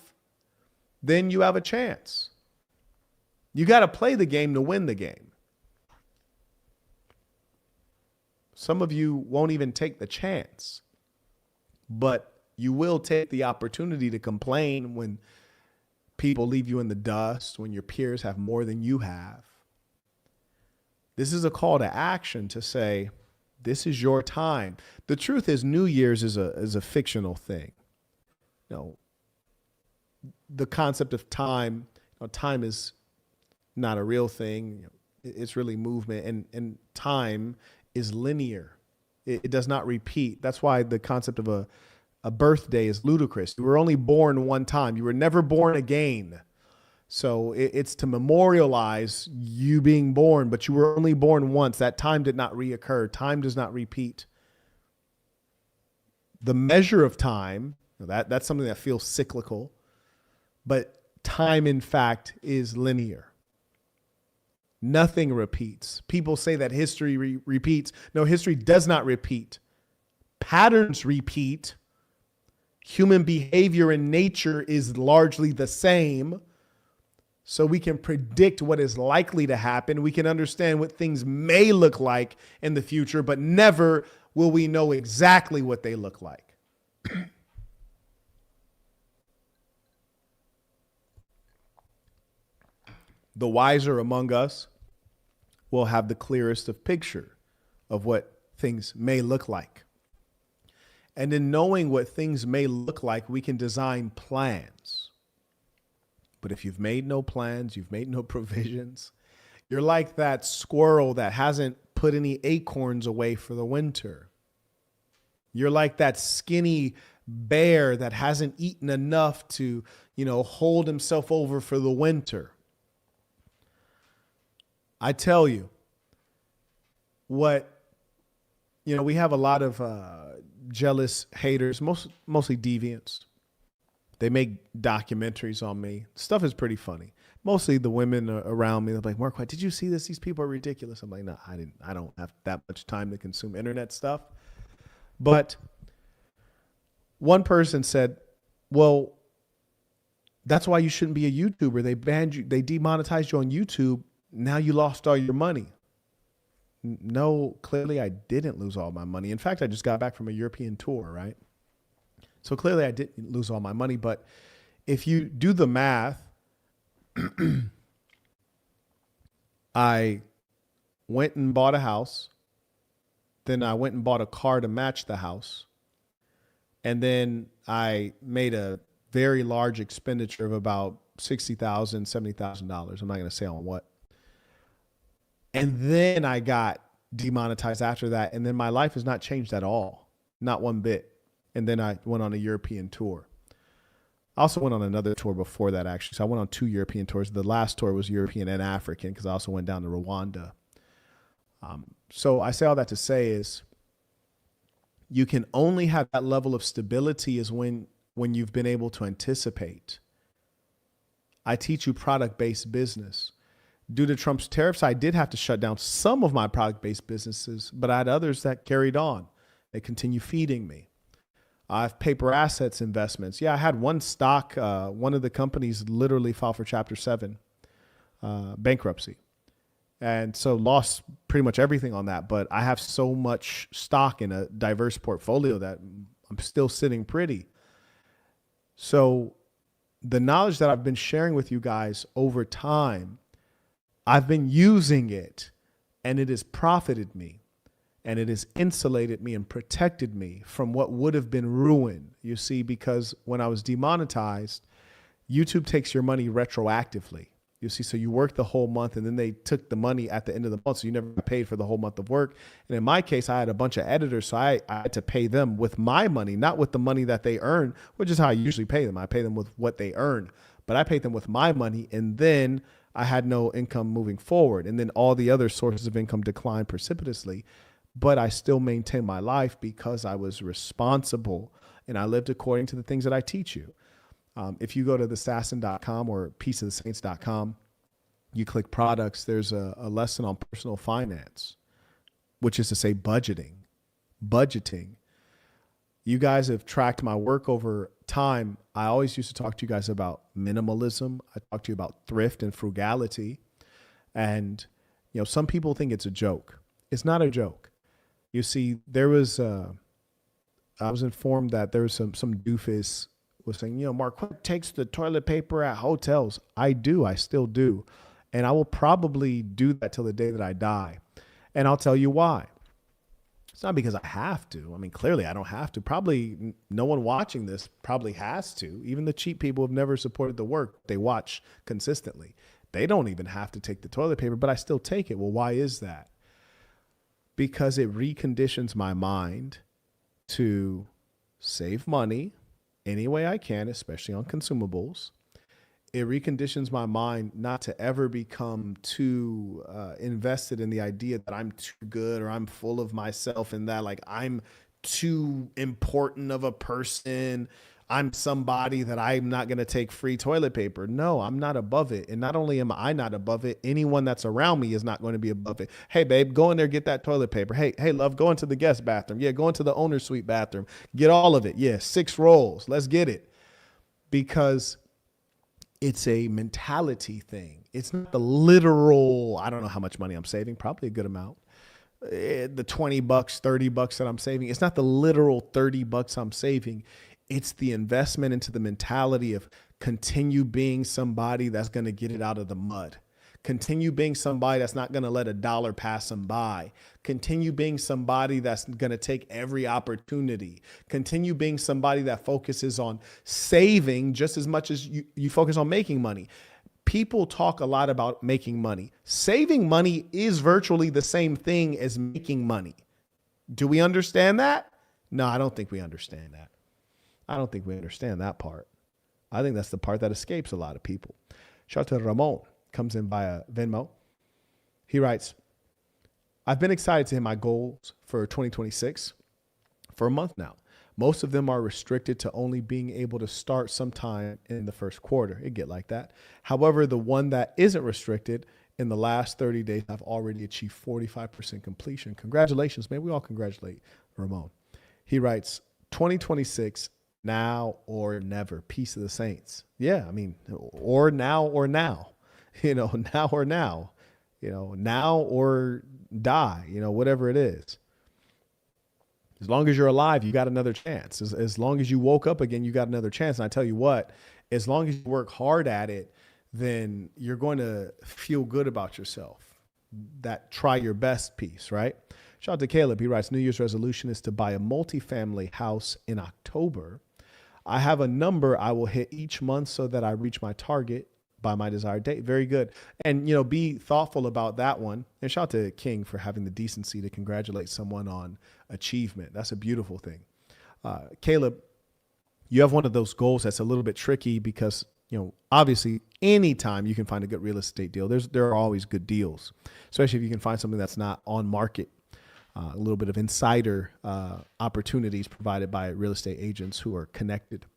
then you have a chance. You got to play the game to win the game. Some of you won't even take the chance, but you will take the opportunity to complain when people leave you in the dust, when your peers have more than you have. This is a call to action to say, this is your time. The truth is, New Year's is a fictional thing. You know, the concept of time, time is not a real thing. It's really movement, and time is linear. It does not repeat. That's why the concept of a birthday is ludicrous. You were only born one time. You were never born again. So it's to memorialize you being born, but you were only born once. That time did not reoccur. Time does not repeat. The measure of time, that's something that feels cyclical, but time, in fact, is linear. Nothing repeats. People say that history repeats. No, history does not repeat. Patterns repeat. Human behavior and nature is largely the same. So we can predict what is likely to happen. We can understand what things may look like in the future, but never will we know exactly what they look like. The wiser among us will have the clearest of picture of what things may look like. And in knowing what things may look like, we can design plans. But if you've made no plans, you've made no provisions, you're like that squirrel that hasn't put any acorns away for the winter. You're like that skinny bear that hasn't eaten enough to, hold himself over for the winter. I tell you, we have a lot of jealous haters, mostly deviants. They make documentaries on me. Stuff is pretty funny. Mostly the women around me, they're like, Mark, did you see this? These people are ridiculous. I'm like, no, I didn't. I don't have that much time to consume internet stuff. But one person said, well, that's why you shouldn't be a YouTuber. They banned you. They demonetized you on YouTube. Now you lost all your money. No, clearly I didn't lose all my money. In fact, I just got back from a European tour, right? So clearly I didn't lose all my money. But if you do the math, I went and bought a house. Then I went and bought a car to match the house. And then I made a very large expenditure of about $60,000, $70,000. I'm not going to say on what. And then I got demonetized after that. And then my life has not changed at all. Not one bit. And then I went on a European tour. I also went on another tour before that, actually. So I went on 2 European tours. The last tour was European and African because I also went down to Rwanda. So I say all that to say is you can only have that level of stability is when you've been able to anticipate. I teach you product-based business. Due to Trump's tariffs, I did have to shut down some of my product-based businesses, but I had others that carried on. They continue feeding me. I have paper assets investments. Yeah, I had one stock. One of the companies literally filed for Chapter 7 bankruptcy. And so lost pretty much everything on that. But I have so much stock in a diverse portfolio that I'm still sitting pretty. So the knowledge that I've been sharing with you guys over time, I've been using it and it has profited me and it has insulated me and protected me from what would have been ruin. You see, because when I was demonetized, YouTube takes your money retroactively. You see, so you work the whole month and then they took the money at the end of the month. So you never got paid for the whole month of work. And in my case, I had a bunch of editors. So I had to pay them with my money, not with the money that they earn, which is how I usually pay them. I pay them with what they earn, but I paid them with my money. And then I had no income moving forward. And then all the other sources of income declined precipitously, but I still maintained my life because I was responsible and I lived according to the things that I teach you. If you go to thesassin.com or pieceofthesaints.com, you click products, there's a lesson on personal finance, which is to say budgeting. You guys have tracked my work over time. I always used to talk to you guys about minimalism. I talked to you about thrift and frugality. And, some people think it's a joke. It's not a joke. You see, I was informed that there was some doofus was saying, Mark, what takes the toilet paper at hotels? I do. I still do. And I will probably do that till the day that I die. And I'll tell you why. It's not because I have to. I mean, clearly I don't have to. Probably no one watching this probably has to. Even the cheap people who have never supported the work they watch consistently. They don't even have to take the toilet paper, but I still take it. Well, why is that? Because it reconditions my mind to save money any way I can, especially on consumables. It reconditions my mind not to ever become too invested in the idea that I'm too good or I'm full of myself and that like I'm too important of a person. I'm somebody that I'm not going to take free toilet paper. No, I'm not above it. And not only am I not above it, anyone that's around me is not going to be above it. Hey, babe, go in there, get that toilet paper. Hey, love, go into the guest bathroom. Yeah, go into the owner's suite bathroom. Get all of it. Yeah, 6 rolls. Let's get it. Because it's a mentality thing. It's not the literal, I don't know how much money I'm saving, probably a good amount. the 20 bucks, 30 bucks that I'm saving. It's not the literal 30 bucks I'm saving. It's the investment into the mentality of continue being somebody that's going to get it out of the mud. Continue being somebody that's not going to let a dollar pass them by. Continue being somebody that's going to take every opportunity. Continue being somebody that focuses on saving just as much as you focus on making money. People talk a lot about making money. Saving money is virtually the same thing as making money. Do we understand that? No, I don't think we understand that. I don't think we understand that part. I think that's the part that escapes a lot of people. Shout out to Ramon. Comes in via Venmo. He writes, I've been excited to hit my goals for 2026 for a month now. Most of them are restricted to only being able to start sometime in the first quarter. It get like that. However, the one that isn't restricted, in the last 30 days, I've already achieved 45% completion. Congratulations, man. We all congratulate Ramon. He writes, 2026, now or never. Peace of the saints. Yeah, I mean, or now or now. Now or now, now or die, whatever it is. As long as you're alive, you got another chance. As long as you woke up again, you got another chance. And I tell you what, as long as you work hard at it, then you're going to feel good about yourself. That try your best piece, right? Shout out to Caleb. He writes, New Year's resolution is to buy a multifamily house in October. I have a number I will hit each month so that I reach my target by my desired date. Very good. And, be thoughtful about that one. And shout out to King for having the decency to congratulate someone on achievement. That's a beautiful thing. Caleb, you have one of those goals that's a little bit tricky because, obviously anytime you can find a good real estate deal, there are always good deals, especially if you can find something that's not on market. A little bit of insider opportunities provided by real estate agents who are connected.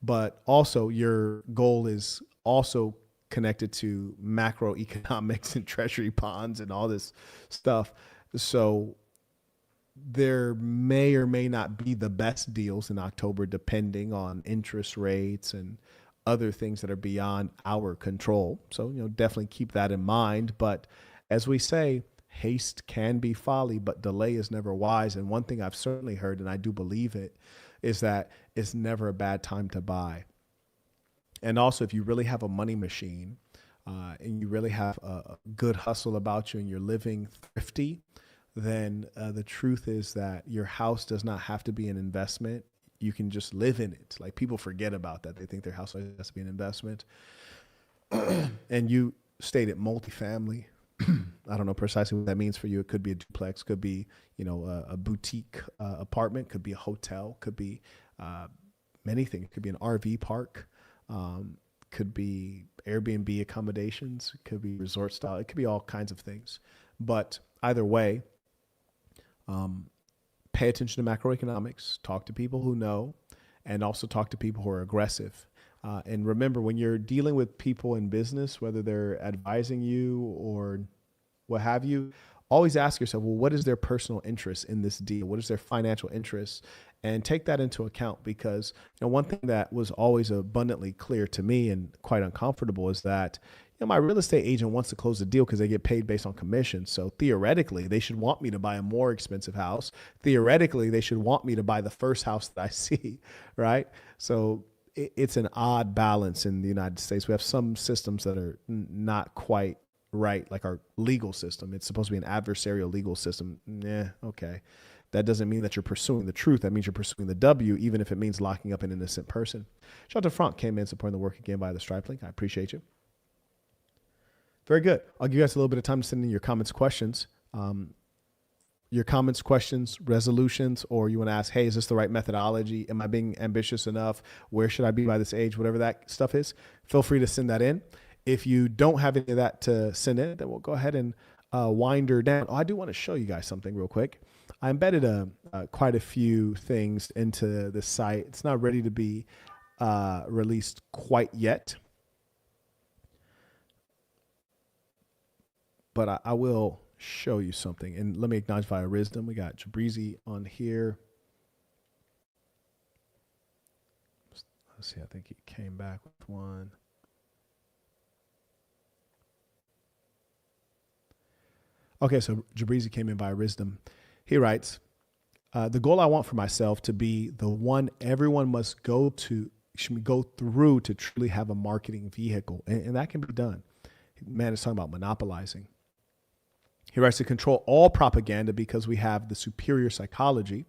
But also your goal is also connected to macroeconomics and treasury bonds and all this stuff. So there may or may not be the best deals in October, depending on interest rates and other things that are beyond our control. So, definitely keep that in mind. But as we say, haste can be folly, but delay is never wise. And one thing I've certainly heard, and I do believe it, is that it's never a bad time to buy. And also, if you really have a money machine and you really have a good hustle about you and you're living thrifty, then the truth is that your house does not have to be an investment. You can just live in it. Like, people forget about that. They think their house has to be an investment. And you stated multifamily. I don't know precisely what that means for you. It could be a duplex, could be, a boutique apartment, could be a hotel, could be many things. It could be an RV park. Could be Airbnb accommodations, could be resort style. It could be all kinds of things. But either way, pay attention to macroeconomics, talk to people who know, and also talk to people who are aggressive. And remember, when you're dealing with people in business, whether they're advising you or what have you, always ask yourself, well, what is their personal interest in this deal? What is their financial interest? And take that into account, because one thing that was always abundantly clear to me and quite uncomfortable is that my real estate agent wants to close the deal because they get paid based on commission. So theoretically, they should want me to buy a more expensive house. Theoretically, they should want me to buy the first house that I see, right? So it's an odd balance in the United States. We have some systems that are not quite right, like our legal system. It's supposed to be an adversarial legal system. Okay. That doesn't mean that you're pursuing the truth. That means you're pursuing the W, even if it means locking up an innocent person. Shout out to Frank, came in supporting the work again via the Stripe link. I appreciate you. Very good. I'll give you guys a little bit of time to send in your comments, questions. Your comments, questions, resolutions, or you want to ask, hey, is this the right methodology? Am I being ambitious enough? Where should I be by this age? Whatever that stuff is, feel free to send that in. If you don't have any of that to send in, then we'll go ahead and wind her down. Oh, I do want to show you guys something real quick. I embedded quite a few things into the site. It's not ready to be released quite yet, but I will show you something. And let me acknowledge via Wisdom. We got Jabrizi on here. Let's see. I think he came back with one. Okay, so Jabrizi came in via Wisdom. He writes, the goal I want for myself to be the one everyone must go through to truly have a marketing vehicle. And that can be done. Man is talking about monopolizing. He writes to control all propaganda because we have the superior psychology.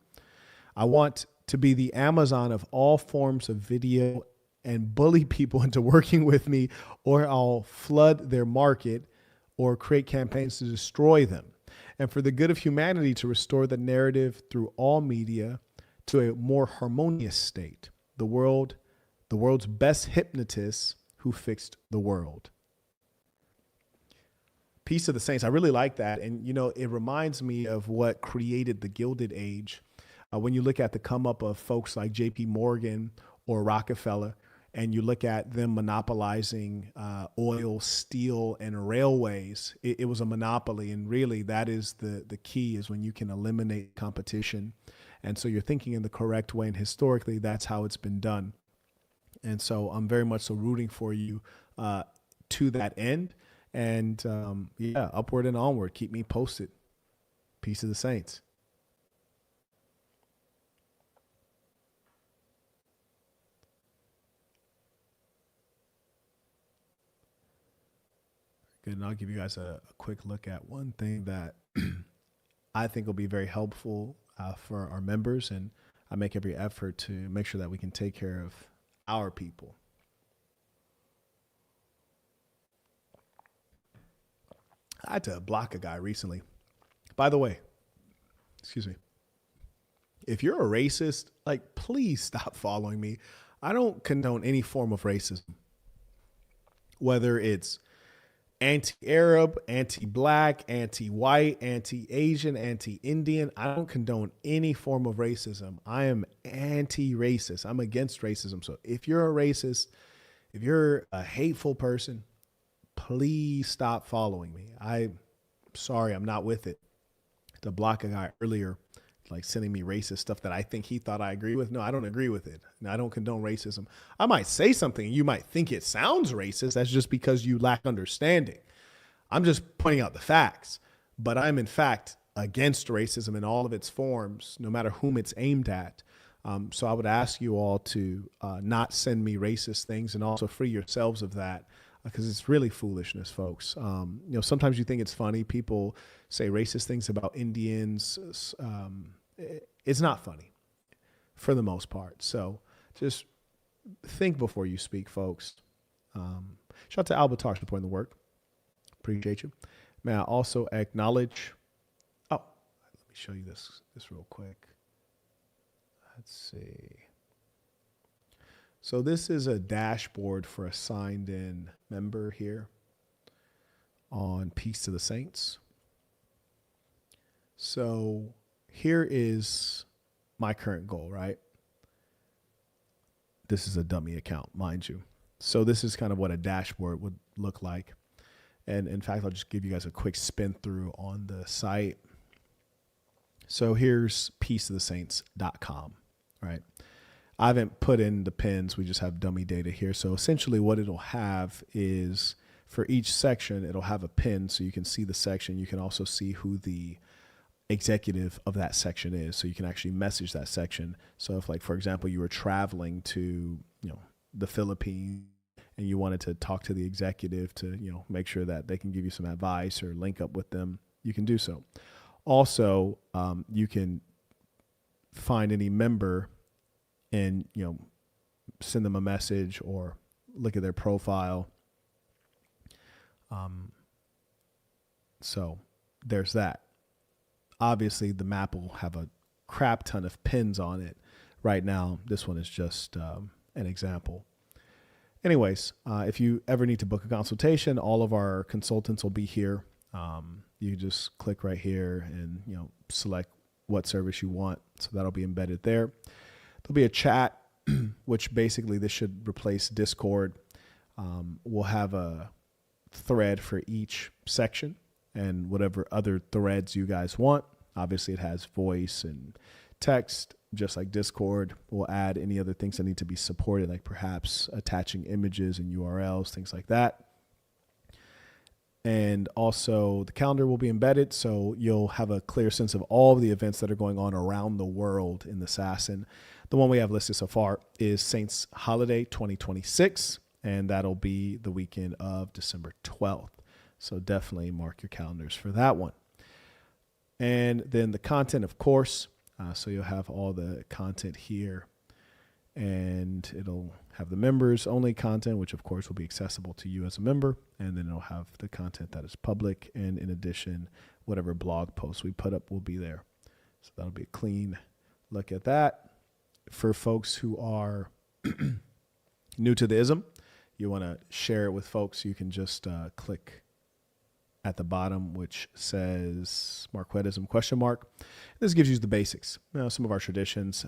I want to be the Amazon of all forms of video and bully people into working with me, or I'll flood their market or create campaigns to destroy them. And for the good of humanity, to restore the narrative through all media to a more harmonious state. The world's best hypnotists who fixed the world. Peace of the Saints. I really like that. And, you know, it reminds me of what created the Gilded Age. When you look at the come up of folks like JP Morgan or Rockefeller, and you look at them monopolizing oil, steel, and railways, it was a monopoly. And really, that is the key, is when you can eliminate competition. And so you're thinking in the correct way. And historically, that's how it's been done. And so I'm very much so rooting for you to that end. And yeah, upward and onward. Keep me posted. Peace of the Saints. Good. And I'll give you guys a quick look at one thing that I think will be very helpful for our members. And I make every effort to make sure that we can take care of our people. I had to block a guy recently. By the way, excuse me. If you're a racist, like, please stop following me. I don't condone any form of racism, whether it's anti-Arab, anti-black, anti-white, anti-Asian, anti-Indian. I don't condone any form of racism. I am anti-racist. I'm against racism. So if you're a racist, if you're a hateful person, please stop following me. I'm sorry, I'm not with it. To block a guy earlier, like sending me racist stuff that I think he thought I agree with. No, I don't agree with it. And I don't condone racism. I might say something and you might think it sounds racist. That's just because you lack understanding. I'm just pointing out the facts. But I'm in fact against racism in all of its forms, no matter whom it's aimed at. So I would ask you all to not send me racist things, and also free yourselves of that. Because it's really foolishness, folks. You know, sometimes you think it's funny. People say racist things about Indians. It's not funny for the most part. So just think before you speak, folks. Shout out to Albatar for supporting the work. Appreciate you. May I also acknowledge, let me show you this real quick. Let's see. So this is a dashboard for a signed in member here on Peace to the Saints. So here is my current goal, right? This is a dummy account, mind you. So this is kind of what a dashboard would look like. And in fact, I'll just give you guys a quick spin through on the site. So here's peaceofthesaints.com, right? I haven't put in the pins. We just have dummy data here. So essentially what it'll have is, for each section, it'll have a pin so you can see the section. You can also see who the executive of that section is. So you can actually message that section. So if, like, for example, you were traveling to, the Philippines and you wanted to talk to the executive to, make sure that they can give you some advice or link up with them, you can do so. Also, you can find any member and, send them a message or look at their profile. So there's that. Obviously, the map will have a crap ton of pins on it. Right now, this one is just an example. Anyways, if you ever need to book a consultation, all of our consultants will be here. You just click right here and, select what service you want. So that'll be embedded there. There'll be a chat, which basically this should replace Discord. We'll have a thread for each section and whatever other threads you guys want. Obviously, it has voice and text, just like Discord. We'll add any other things that need to be supported, like perhaps attaching images and URLs, things like that. And also the calendar will be embedded, so you'll have a clear sense of all of the events that are going on around the world in the Assassin. The one we have listed so far is Saints Holiday 2026, and that'll be the weekend of December 12th. So definitely mark your calendars for that one. And then the content, of course. So you'll have all the content here, and it'll have the members only content, which of course will be accessible to you as a member. And then it'll have the content that is public. And in addition, whatever blog posts we put up will be there. So that'll be a clean look at that. For folks who are new to the ism, you want to share it with folks, you can just click at the bottom, which says Marquettism ? This gives you the basics. Some of our traditions.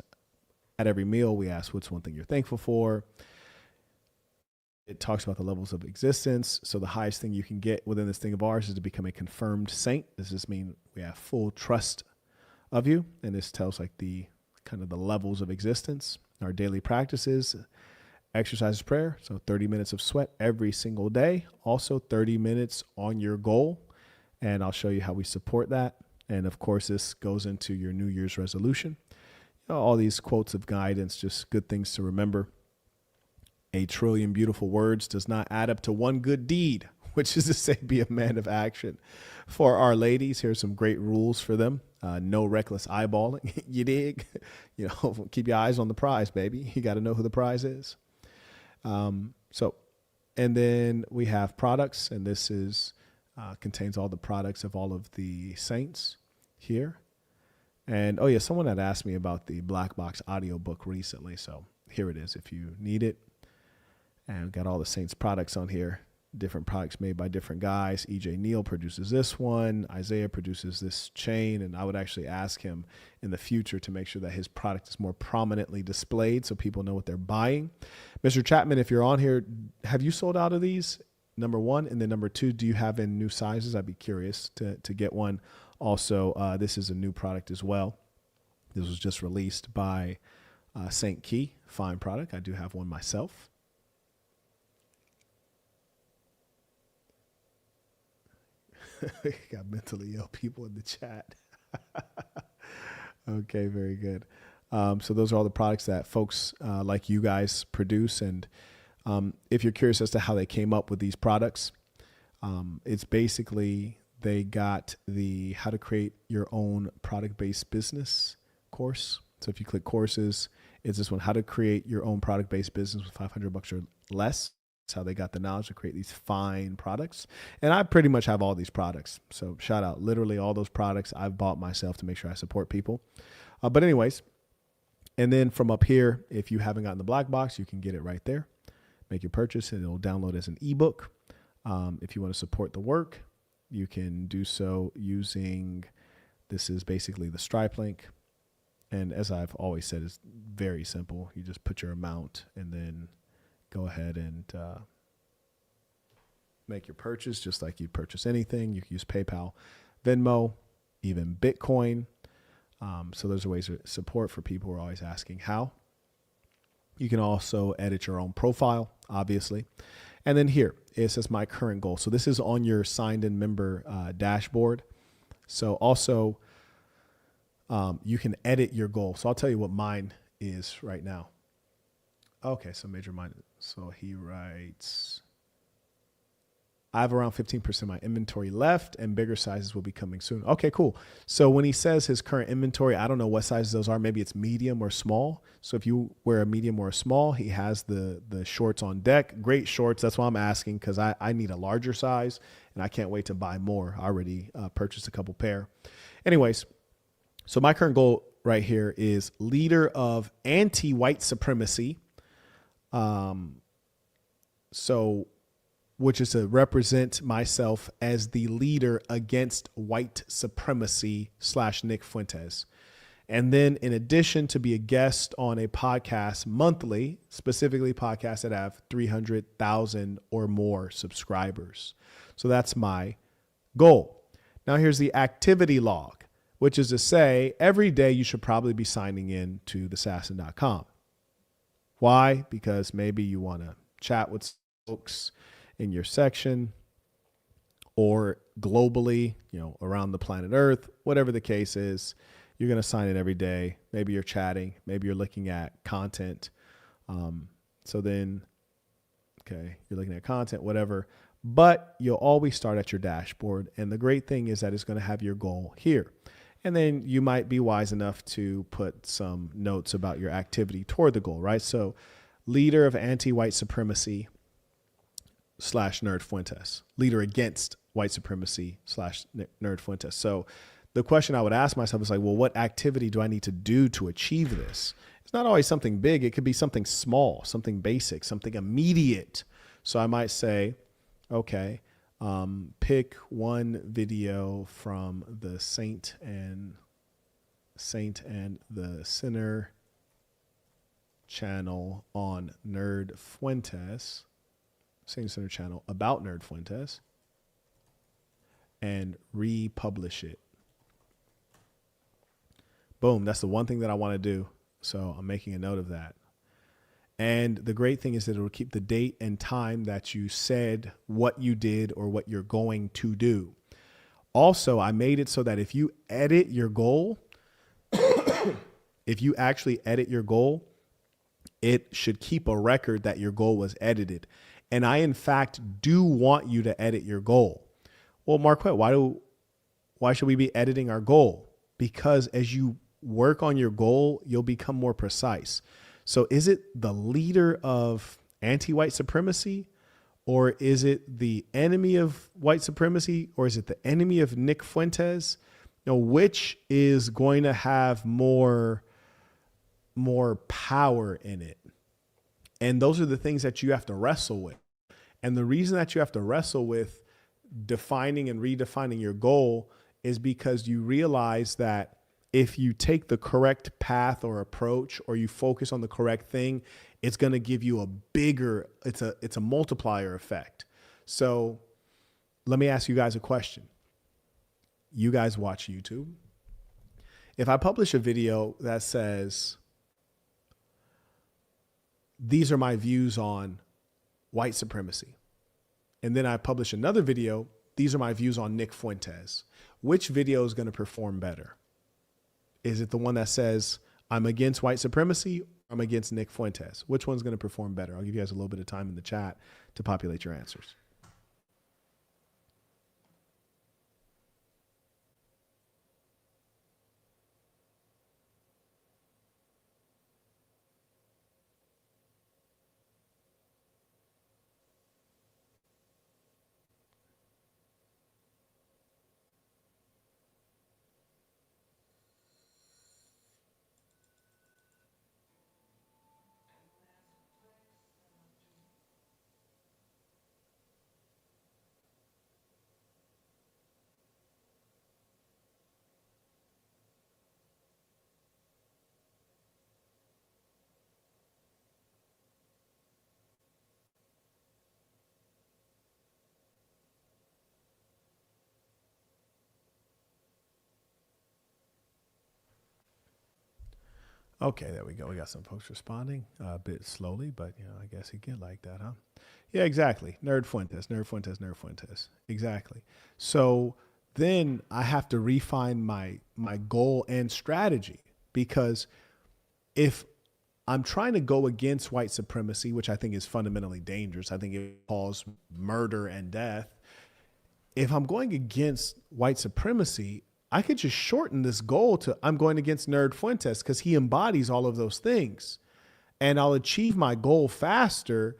At every meal, we ask, what's one thing you're thankful for? It talks about the levels of existence. So the highest thing you can get within this thing of ours is to become a confirmed saint. Does this mean we have full trust of you? And this tells like the kind of the levels of existence. Our daily practices, exercise, prayer. So 30 minutes of sweat every single day. Also 30 minutes on your goal. And I'll show you how we support that. And of course, this goes into your New Year's resolution. All these quotes of guidance, just good things to remember. A trillion beautiful words does not add up to one good deed, which is to say, be a man of action. For our ladies, here's some great rules for them. No reckless eyeballing. You dig? Keep your eyes on the prize, baby. You got to know who the prize is. And then we have products, and this is contains all the products of all of the saints here. And, someone had asked me about the Black Box audiobook recently. So here it is if you need it. And we've got all the Saints products on here. Different products made by different guys. EJ Neal produces this one. Isaiah produces this chain. And I would actually ask him in the future to make sure that his product is more prominently displayed so people know what they're buying. Mr. Chapman, if you're on here, have you sold out of these? Number one. And then number two, do you have in new sizes? I'd be curious to get one. Also, this is a new product as well. This was just released by St. Key. Fine product. I do have one myself. Got mentally ill people in the chat. Okay, very good. So those are all the products that folks like you guys produce. And if you're curious as to how they came up with these products, it's basically they got the how to create your own product-based business course. So if you click courses, it's this one, how to create your own product-based business with $500 or less. That's how they got the knowledge to create these fine products. And I pretty much have all these products. So shout out, literally all those products I've bought myself to make sure I support people. But anyways, and then from up here, if you haven't gotten the black box, you can get it right there. Make your purchase and it'll download as an ebook. If you want to support the work, you can do so using, this is basically the Stripe link. And as I've always said, it's very simple. You just put your amount and then go ahead and make your purchase just like you purchase anything. You can use PayPal, Venmo, even Bitcoin. So those are ways of support for people who are always asking how. You can also edit your own profile, obviously. And then here, it says my current goal. So this is on your signed in member dashboard. So also you can edit your goal. So I'll tell you what mine is right now. Okay, so major mine. So he writes, I have around 15% of my inventory left and bigger sizes will be coming soon. Okay, cool. So when he says his current inventory, I don't know what sizes those are. Maybe it's medium or small. So if you wear a medium or a small, he has the shorts on deck. Great shorts. That's why I'm asking, because I need a larger size and I can't wait to buy more. I already purchased a couple pair. Anyways, so my current goal right here is leader of anti-white supremacy. Which is to represent myself as the leader against white supremacy / Nick Fuentes. And then in addition to be a guest on a podcast monthly, specifically podcasts that have 300,000 or more subscribers. So that's my goal. Now here's the activity log, which is to say every day you should probably be signing in to thesassin.com. Why? Because maybe you want to chat with folks in your section, or globally, around the planet Earth, whatever the case is, you're going to sign in every day. Maybe you're chatting, maybe you're looking at content. So then, okay, you're looking at content, whatever, but you'll always start at your dashboard. And the great thing is that it's going to have your goal here. And then you might be wise enough to put some notes about your activity toward the goal, right? So leader of anti-white supremacy / Nerd Fuentes, leader against white supremacy / Nerd Fuentes. So the question I would ask myself is like, well, what activity do I need to do to achieve this? It's not always something big. It could be something small, something basic, something immediate. So I might say, okay, pick one video from the Saint and the Sinner channel on Nerd Fuentes, Saint Sinner channel about Nerd Fuentes, and republish it. Boom, that's the one thing that I want to do. So I'm making a note of that. And the great thing is that it'll keep the date and time that you said what you did or what you're going to do. Also, I made it so that if you edit your goal, if you actually edit your goal, it should keep a record that your goal was edited. And I, in fact, do want you to edit your goal. Well, Marquette, why should we be editing our goal? Because as you work on your goal, you'll become more precise. So is it the leader of anti-white supremacy, or is it the enemy of white supremacy, or is it the enemy of Nick Fuentes? Which is going to have more power in it? And those are the things that you have to wrestle with. And the reason that you have to wrestle with defining and redefining your goal is because you realize that if you take the correct path or approach, or you focus on the correct thing, it's going to give you it's a multiplier effect. So let me ask you guys a question. You guys watch YouTube. If I publish a video that says, these are my views on white supremacy, and then I publish another video, these are my views on Nick Fuentes, which video is going to perform better? Is it the one that says, I'm against white supremacy, or I'm against Nick Fuentes? Which one's going to perform better? I'll give you guys a little bit of time in the chat to populate your answers. Okay, there we go. We got some folks responding a bit slowly, but I guess it get like that, huh? Yeah, exactly. Nerd Fuentes, Nerd Fuentes, Nerd Fuentes. Exactly. So then I have to refine my goal and strategy, because if I'm trying to go against white supremacy, which I think is fundamentally dangerous, I think it causes murder and death. If I'm going against white supremacy, I could just shorten this goal to I'm going against Nerd Fuentes, because he embodies all of those things. And I'll achieve my goal faster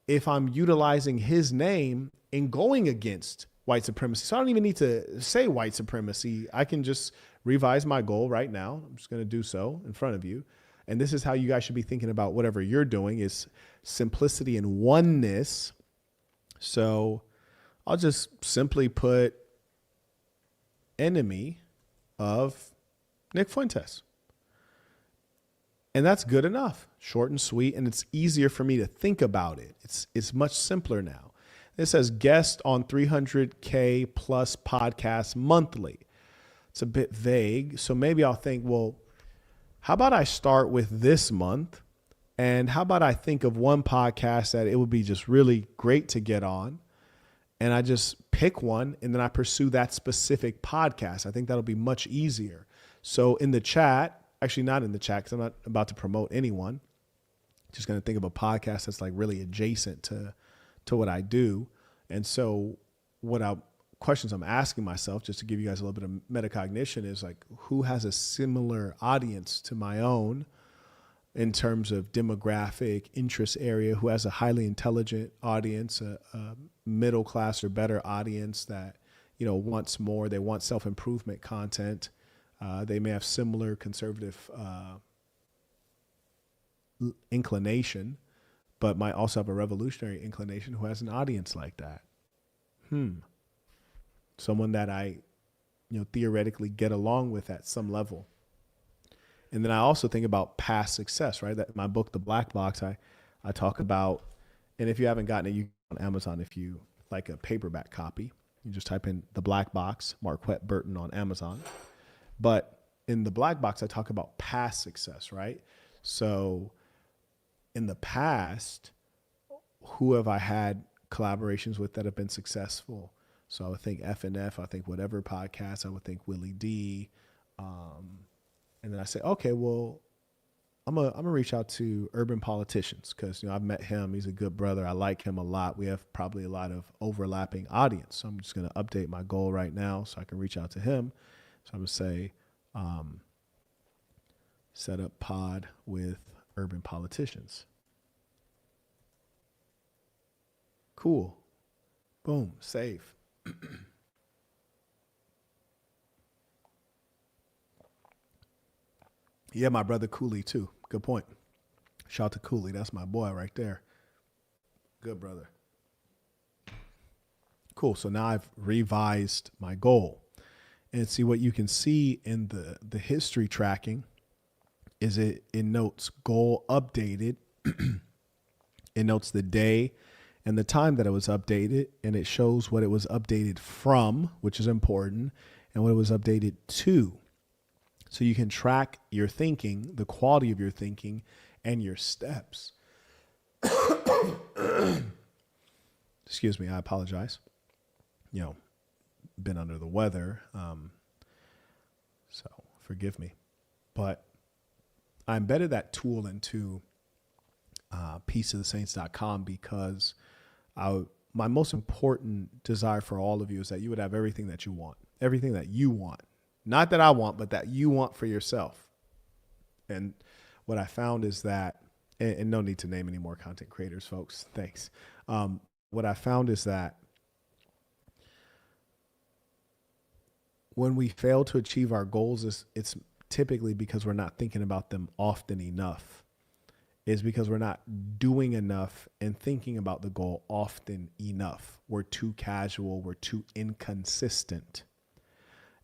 if I'm utilizing his name in going against white supremacy. So I don't even need to say white supremacy. I can just revise my goal right now. I'm just going to do so in front of you. And this is how you guys should be thinking about whatever you're doing, is simplicity and oneness. So I'll just simply put enemy of Nick Fuentes. And that's good enough. Short and sweet, and it's easier for me to think about it. It's much simpler now. It says guest on 300K plus podcasts monthly. It's a bit vague. So maybe I'll think, well, how about I start with this month? And how about I think of one podcast that it would be just really great to get on? and I just pick one and then I pursue that specific podcast. I think that'll be much easier. So in the chat, actually not in the chat because I'm not about to promote anyone. Just going to think of a podcast that's like really adjacent to what I do. And so questions I'm asking myself, just to give you guys a little bit of metacognition, is like, who has a similar audience to my own in terms of demographic, interest area, who has a highly intelligent audience, a middle class or better audience that, wants more, they want self-improvement content. They may have similar conservative inclination, but might also have a revolutionary inclination, who has an audience like that. Someone that I, theoretically get along with at some level. And then I also think about past success, right? That my book, The Black Box, I talk about, and if you haven't gotten it, you can on Amazon, if you like a paperback copy, you just type in The Black Box, Marquette Burton on Amazon. But in The Black Box, I talk about past success, right? So in the past, who have I had collaborations with that have been successful? So I would think FNF, I think whatever podcast, I would think Willie D. And then I say, okay, well, I'm gonna reach out to Urban Politicians because, I've met him. He's a good brother. I like him a lot. We have probably a lot of overlapping audience. So I'm just going to update my goal right now so I can reach out to him. So I'm going to say, set up pod with Urban Politicians. Cool. Boom. Save. Yeah, my brother Cooley too. Good point. Shout out to Cooley. That's my boy right there. Good brother. Cool. So now I've revised my goal. And see, what you can see in the history tracking is it notes goal updated. It notes the day and the time that it was updated, and it shows what it was updated from, which is important, and what it was updated to. So you can track your thinking, the quality of your thinking, and your steps. Excuse me, I apologize. Been under the weather, so forgive me. But I embedded that tool into peaceofthesaints.com because my most important desire for all of you is that you would have everything that you want. Everything that you want. Not that I want, but that you want for yourself. And what I found is that, and no need to name any more content creators, folks. Thanks. What I found is that when we fail to achieve our goals, it's typically because we're not thinking about them often enough. Is because we're not doing enough and thinking about the goal often enough. We're too casual. We're too inconsistent.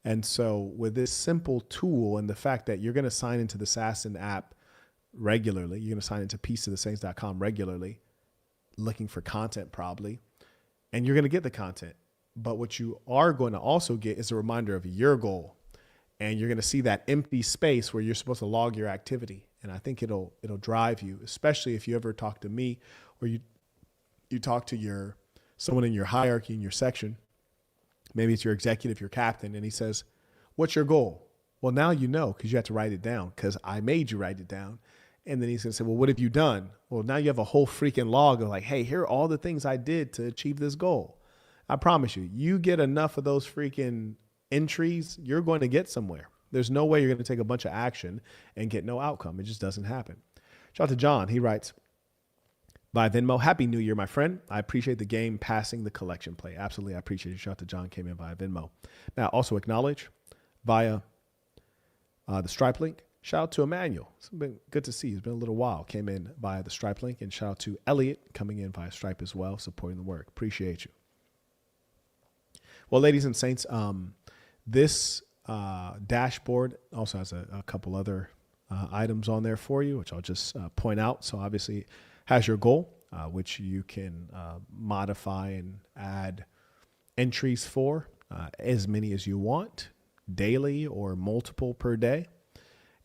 And so with this simple tool and the fact that you're going to sign into the Assassin app regularly, you're going to sign into peaceofthesaints.com regularly, looking for content probably, and you're going to get the content. But what you are going to also get is a reminder of your goal. And you're going to see that empty space where you're supposed to log your activity. And I think it'll drive you, especially if you ever talk to me or you talk to someone in your hierarchy, in your section. Maybe it's your executive, your captain, and he says, what's your goal? Well, now you know because you have to write it down because I made you write it down. And then he's going to say, well, what have you done? Well, now you have a whole freaking log of like, hey, here are all the things I did to achieve this goal. I promise you get enough of those freaking entries, you're going to get somewhere. There's no way you're going to take a bunch of action and get no outcome. It just doesn't happen. Shout out to John. He writes, by Venmo, Happy New Year, my friend. I appreciate the game passing the collection play. Absolutely, I appreciate it. Shout out to John, came in via Venmo. Now, also acknowledge via the Stripe link. Shout out to Emmanuel. It's been good to see you. It's been a little while. Came in via the Stripe link. And shout out to Elliot coming in via Stripe as well, supporting the work. Appreciate you. Well, ladies and saints, this dashboard also has a couple other items on there for you, which I'll just point out. So obviously has your goal, which you can modify and add entries for as many as you want, daily or multiple per day.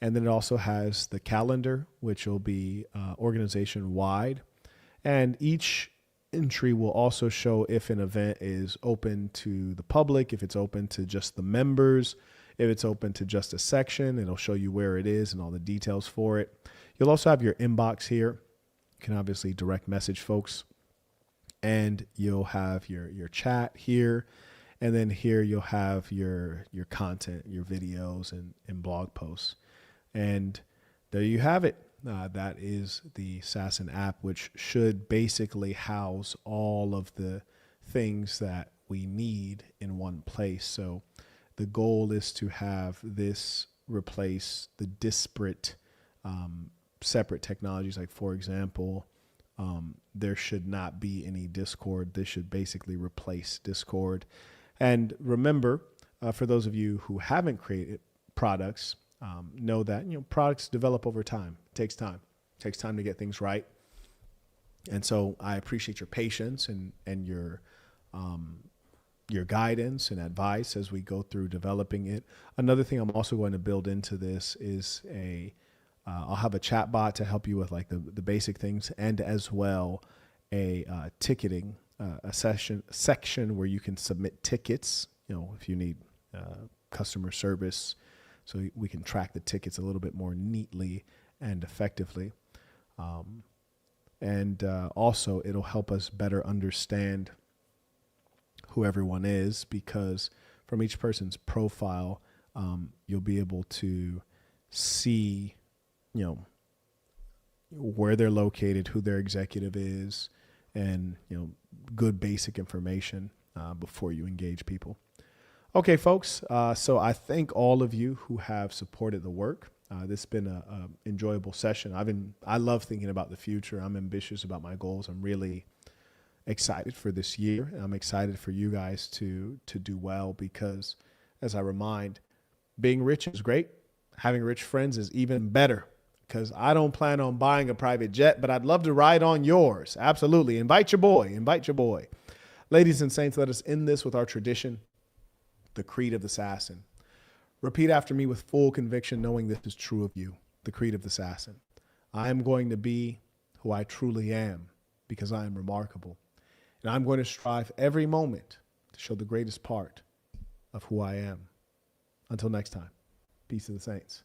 And then it also has the calendar, which will be organization wide. And each entry will also show if an event is open to the public, if it's open to just the members, if it's open to just a section. It'll show you where it is and all the details for it. You'll also have your inbox here. You can obviously direct message folks, and you'll have your chat here. And then here you'll have your content, your videos and blog posts. And there you have it. That is the Assassin app, which should basically house all of the things that we need in one place. So the goal is to have this replace the disparate, separate technologies. Like, for example, there should not be any Discord. This should basically replace Discord. And remember, for those of you who haven't created products, know that products develop over time. It takes time. It takes time to get things right. And so I appreciate your patience and your guidance and advice as we go through developing it. Another thing I'm also going to build into this is I'll have a chat bot to help you with like the basic things, and as well a ticketing a section where you can submit tickets, if you need customer service, so we can track the tickets a little bit more neatly and effectively. And also it'll help us better understand who everyone is, because from each person's profile, you'll be able to see, where they're located, who their executive is, and, good basic information before you engage people. Okay, folks. So I thank all of you who have supported the work. This has been a enjoyable session. I love thinking about the future. I'm ambitious about my goals. I'm really excited for this year. I'm excited for you guys to do well, because as I remind, being rich is great. Having rich friends is even better, because I don't plan on buying a private jet, but I'd love to ride on yours. Absolutely. Invite your boy. Invite your boy. Ladies and saints, let us end this with our tradition, the creed of the assassin. Repeat after me with full conviction, knowing this is true of you. The creed of the assassin. I am going to be who I truly am, because I am remarkable. And I'm going to strive every moment to show the greatest part of who I am. Until next time, peace to the saints.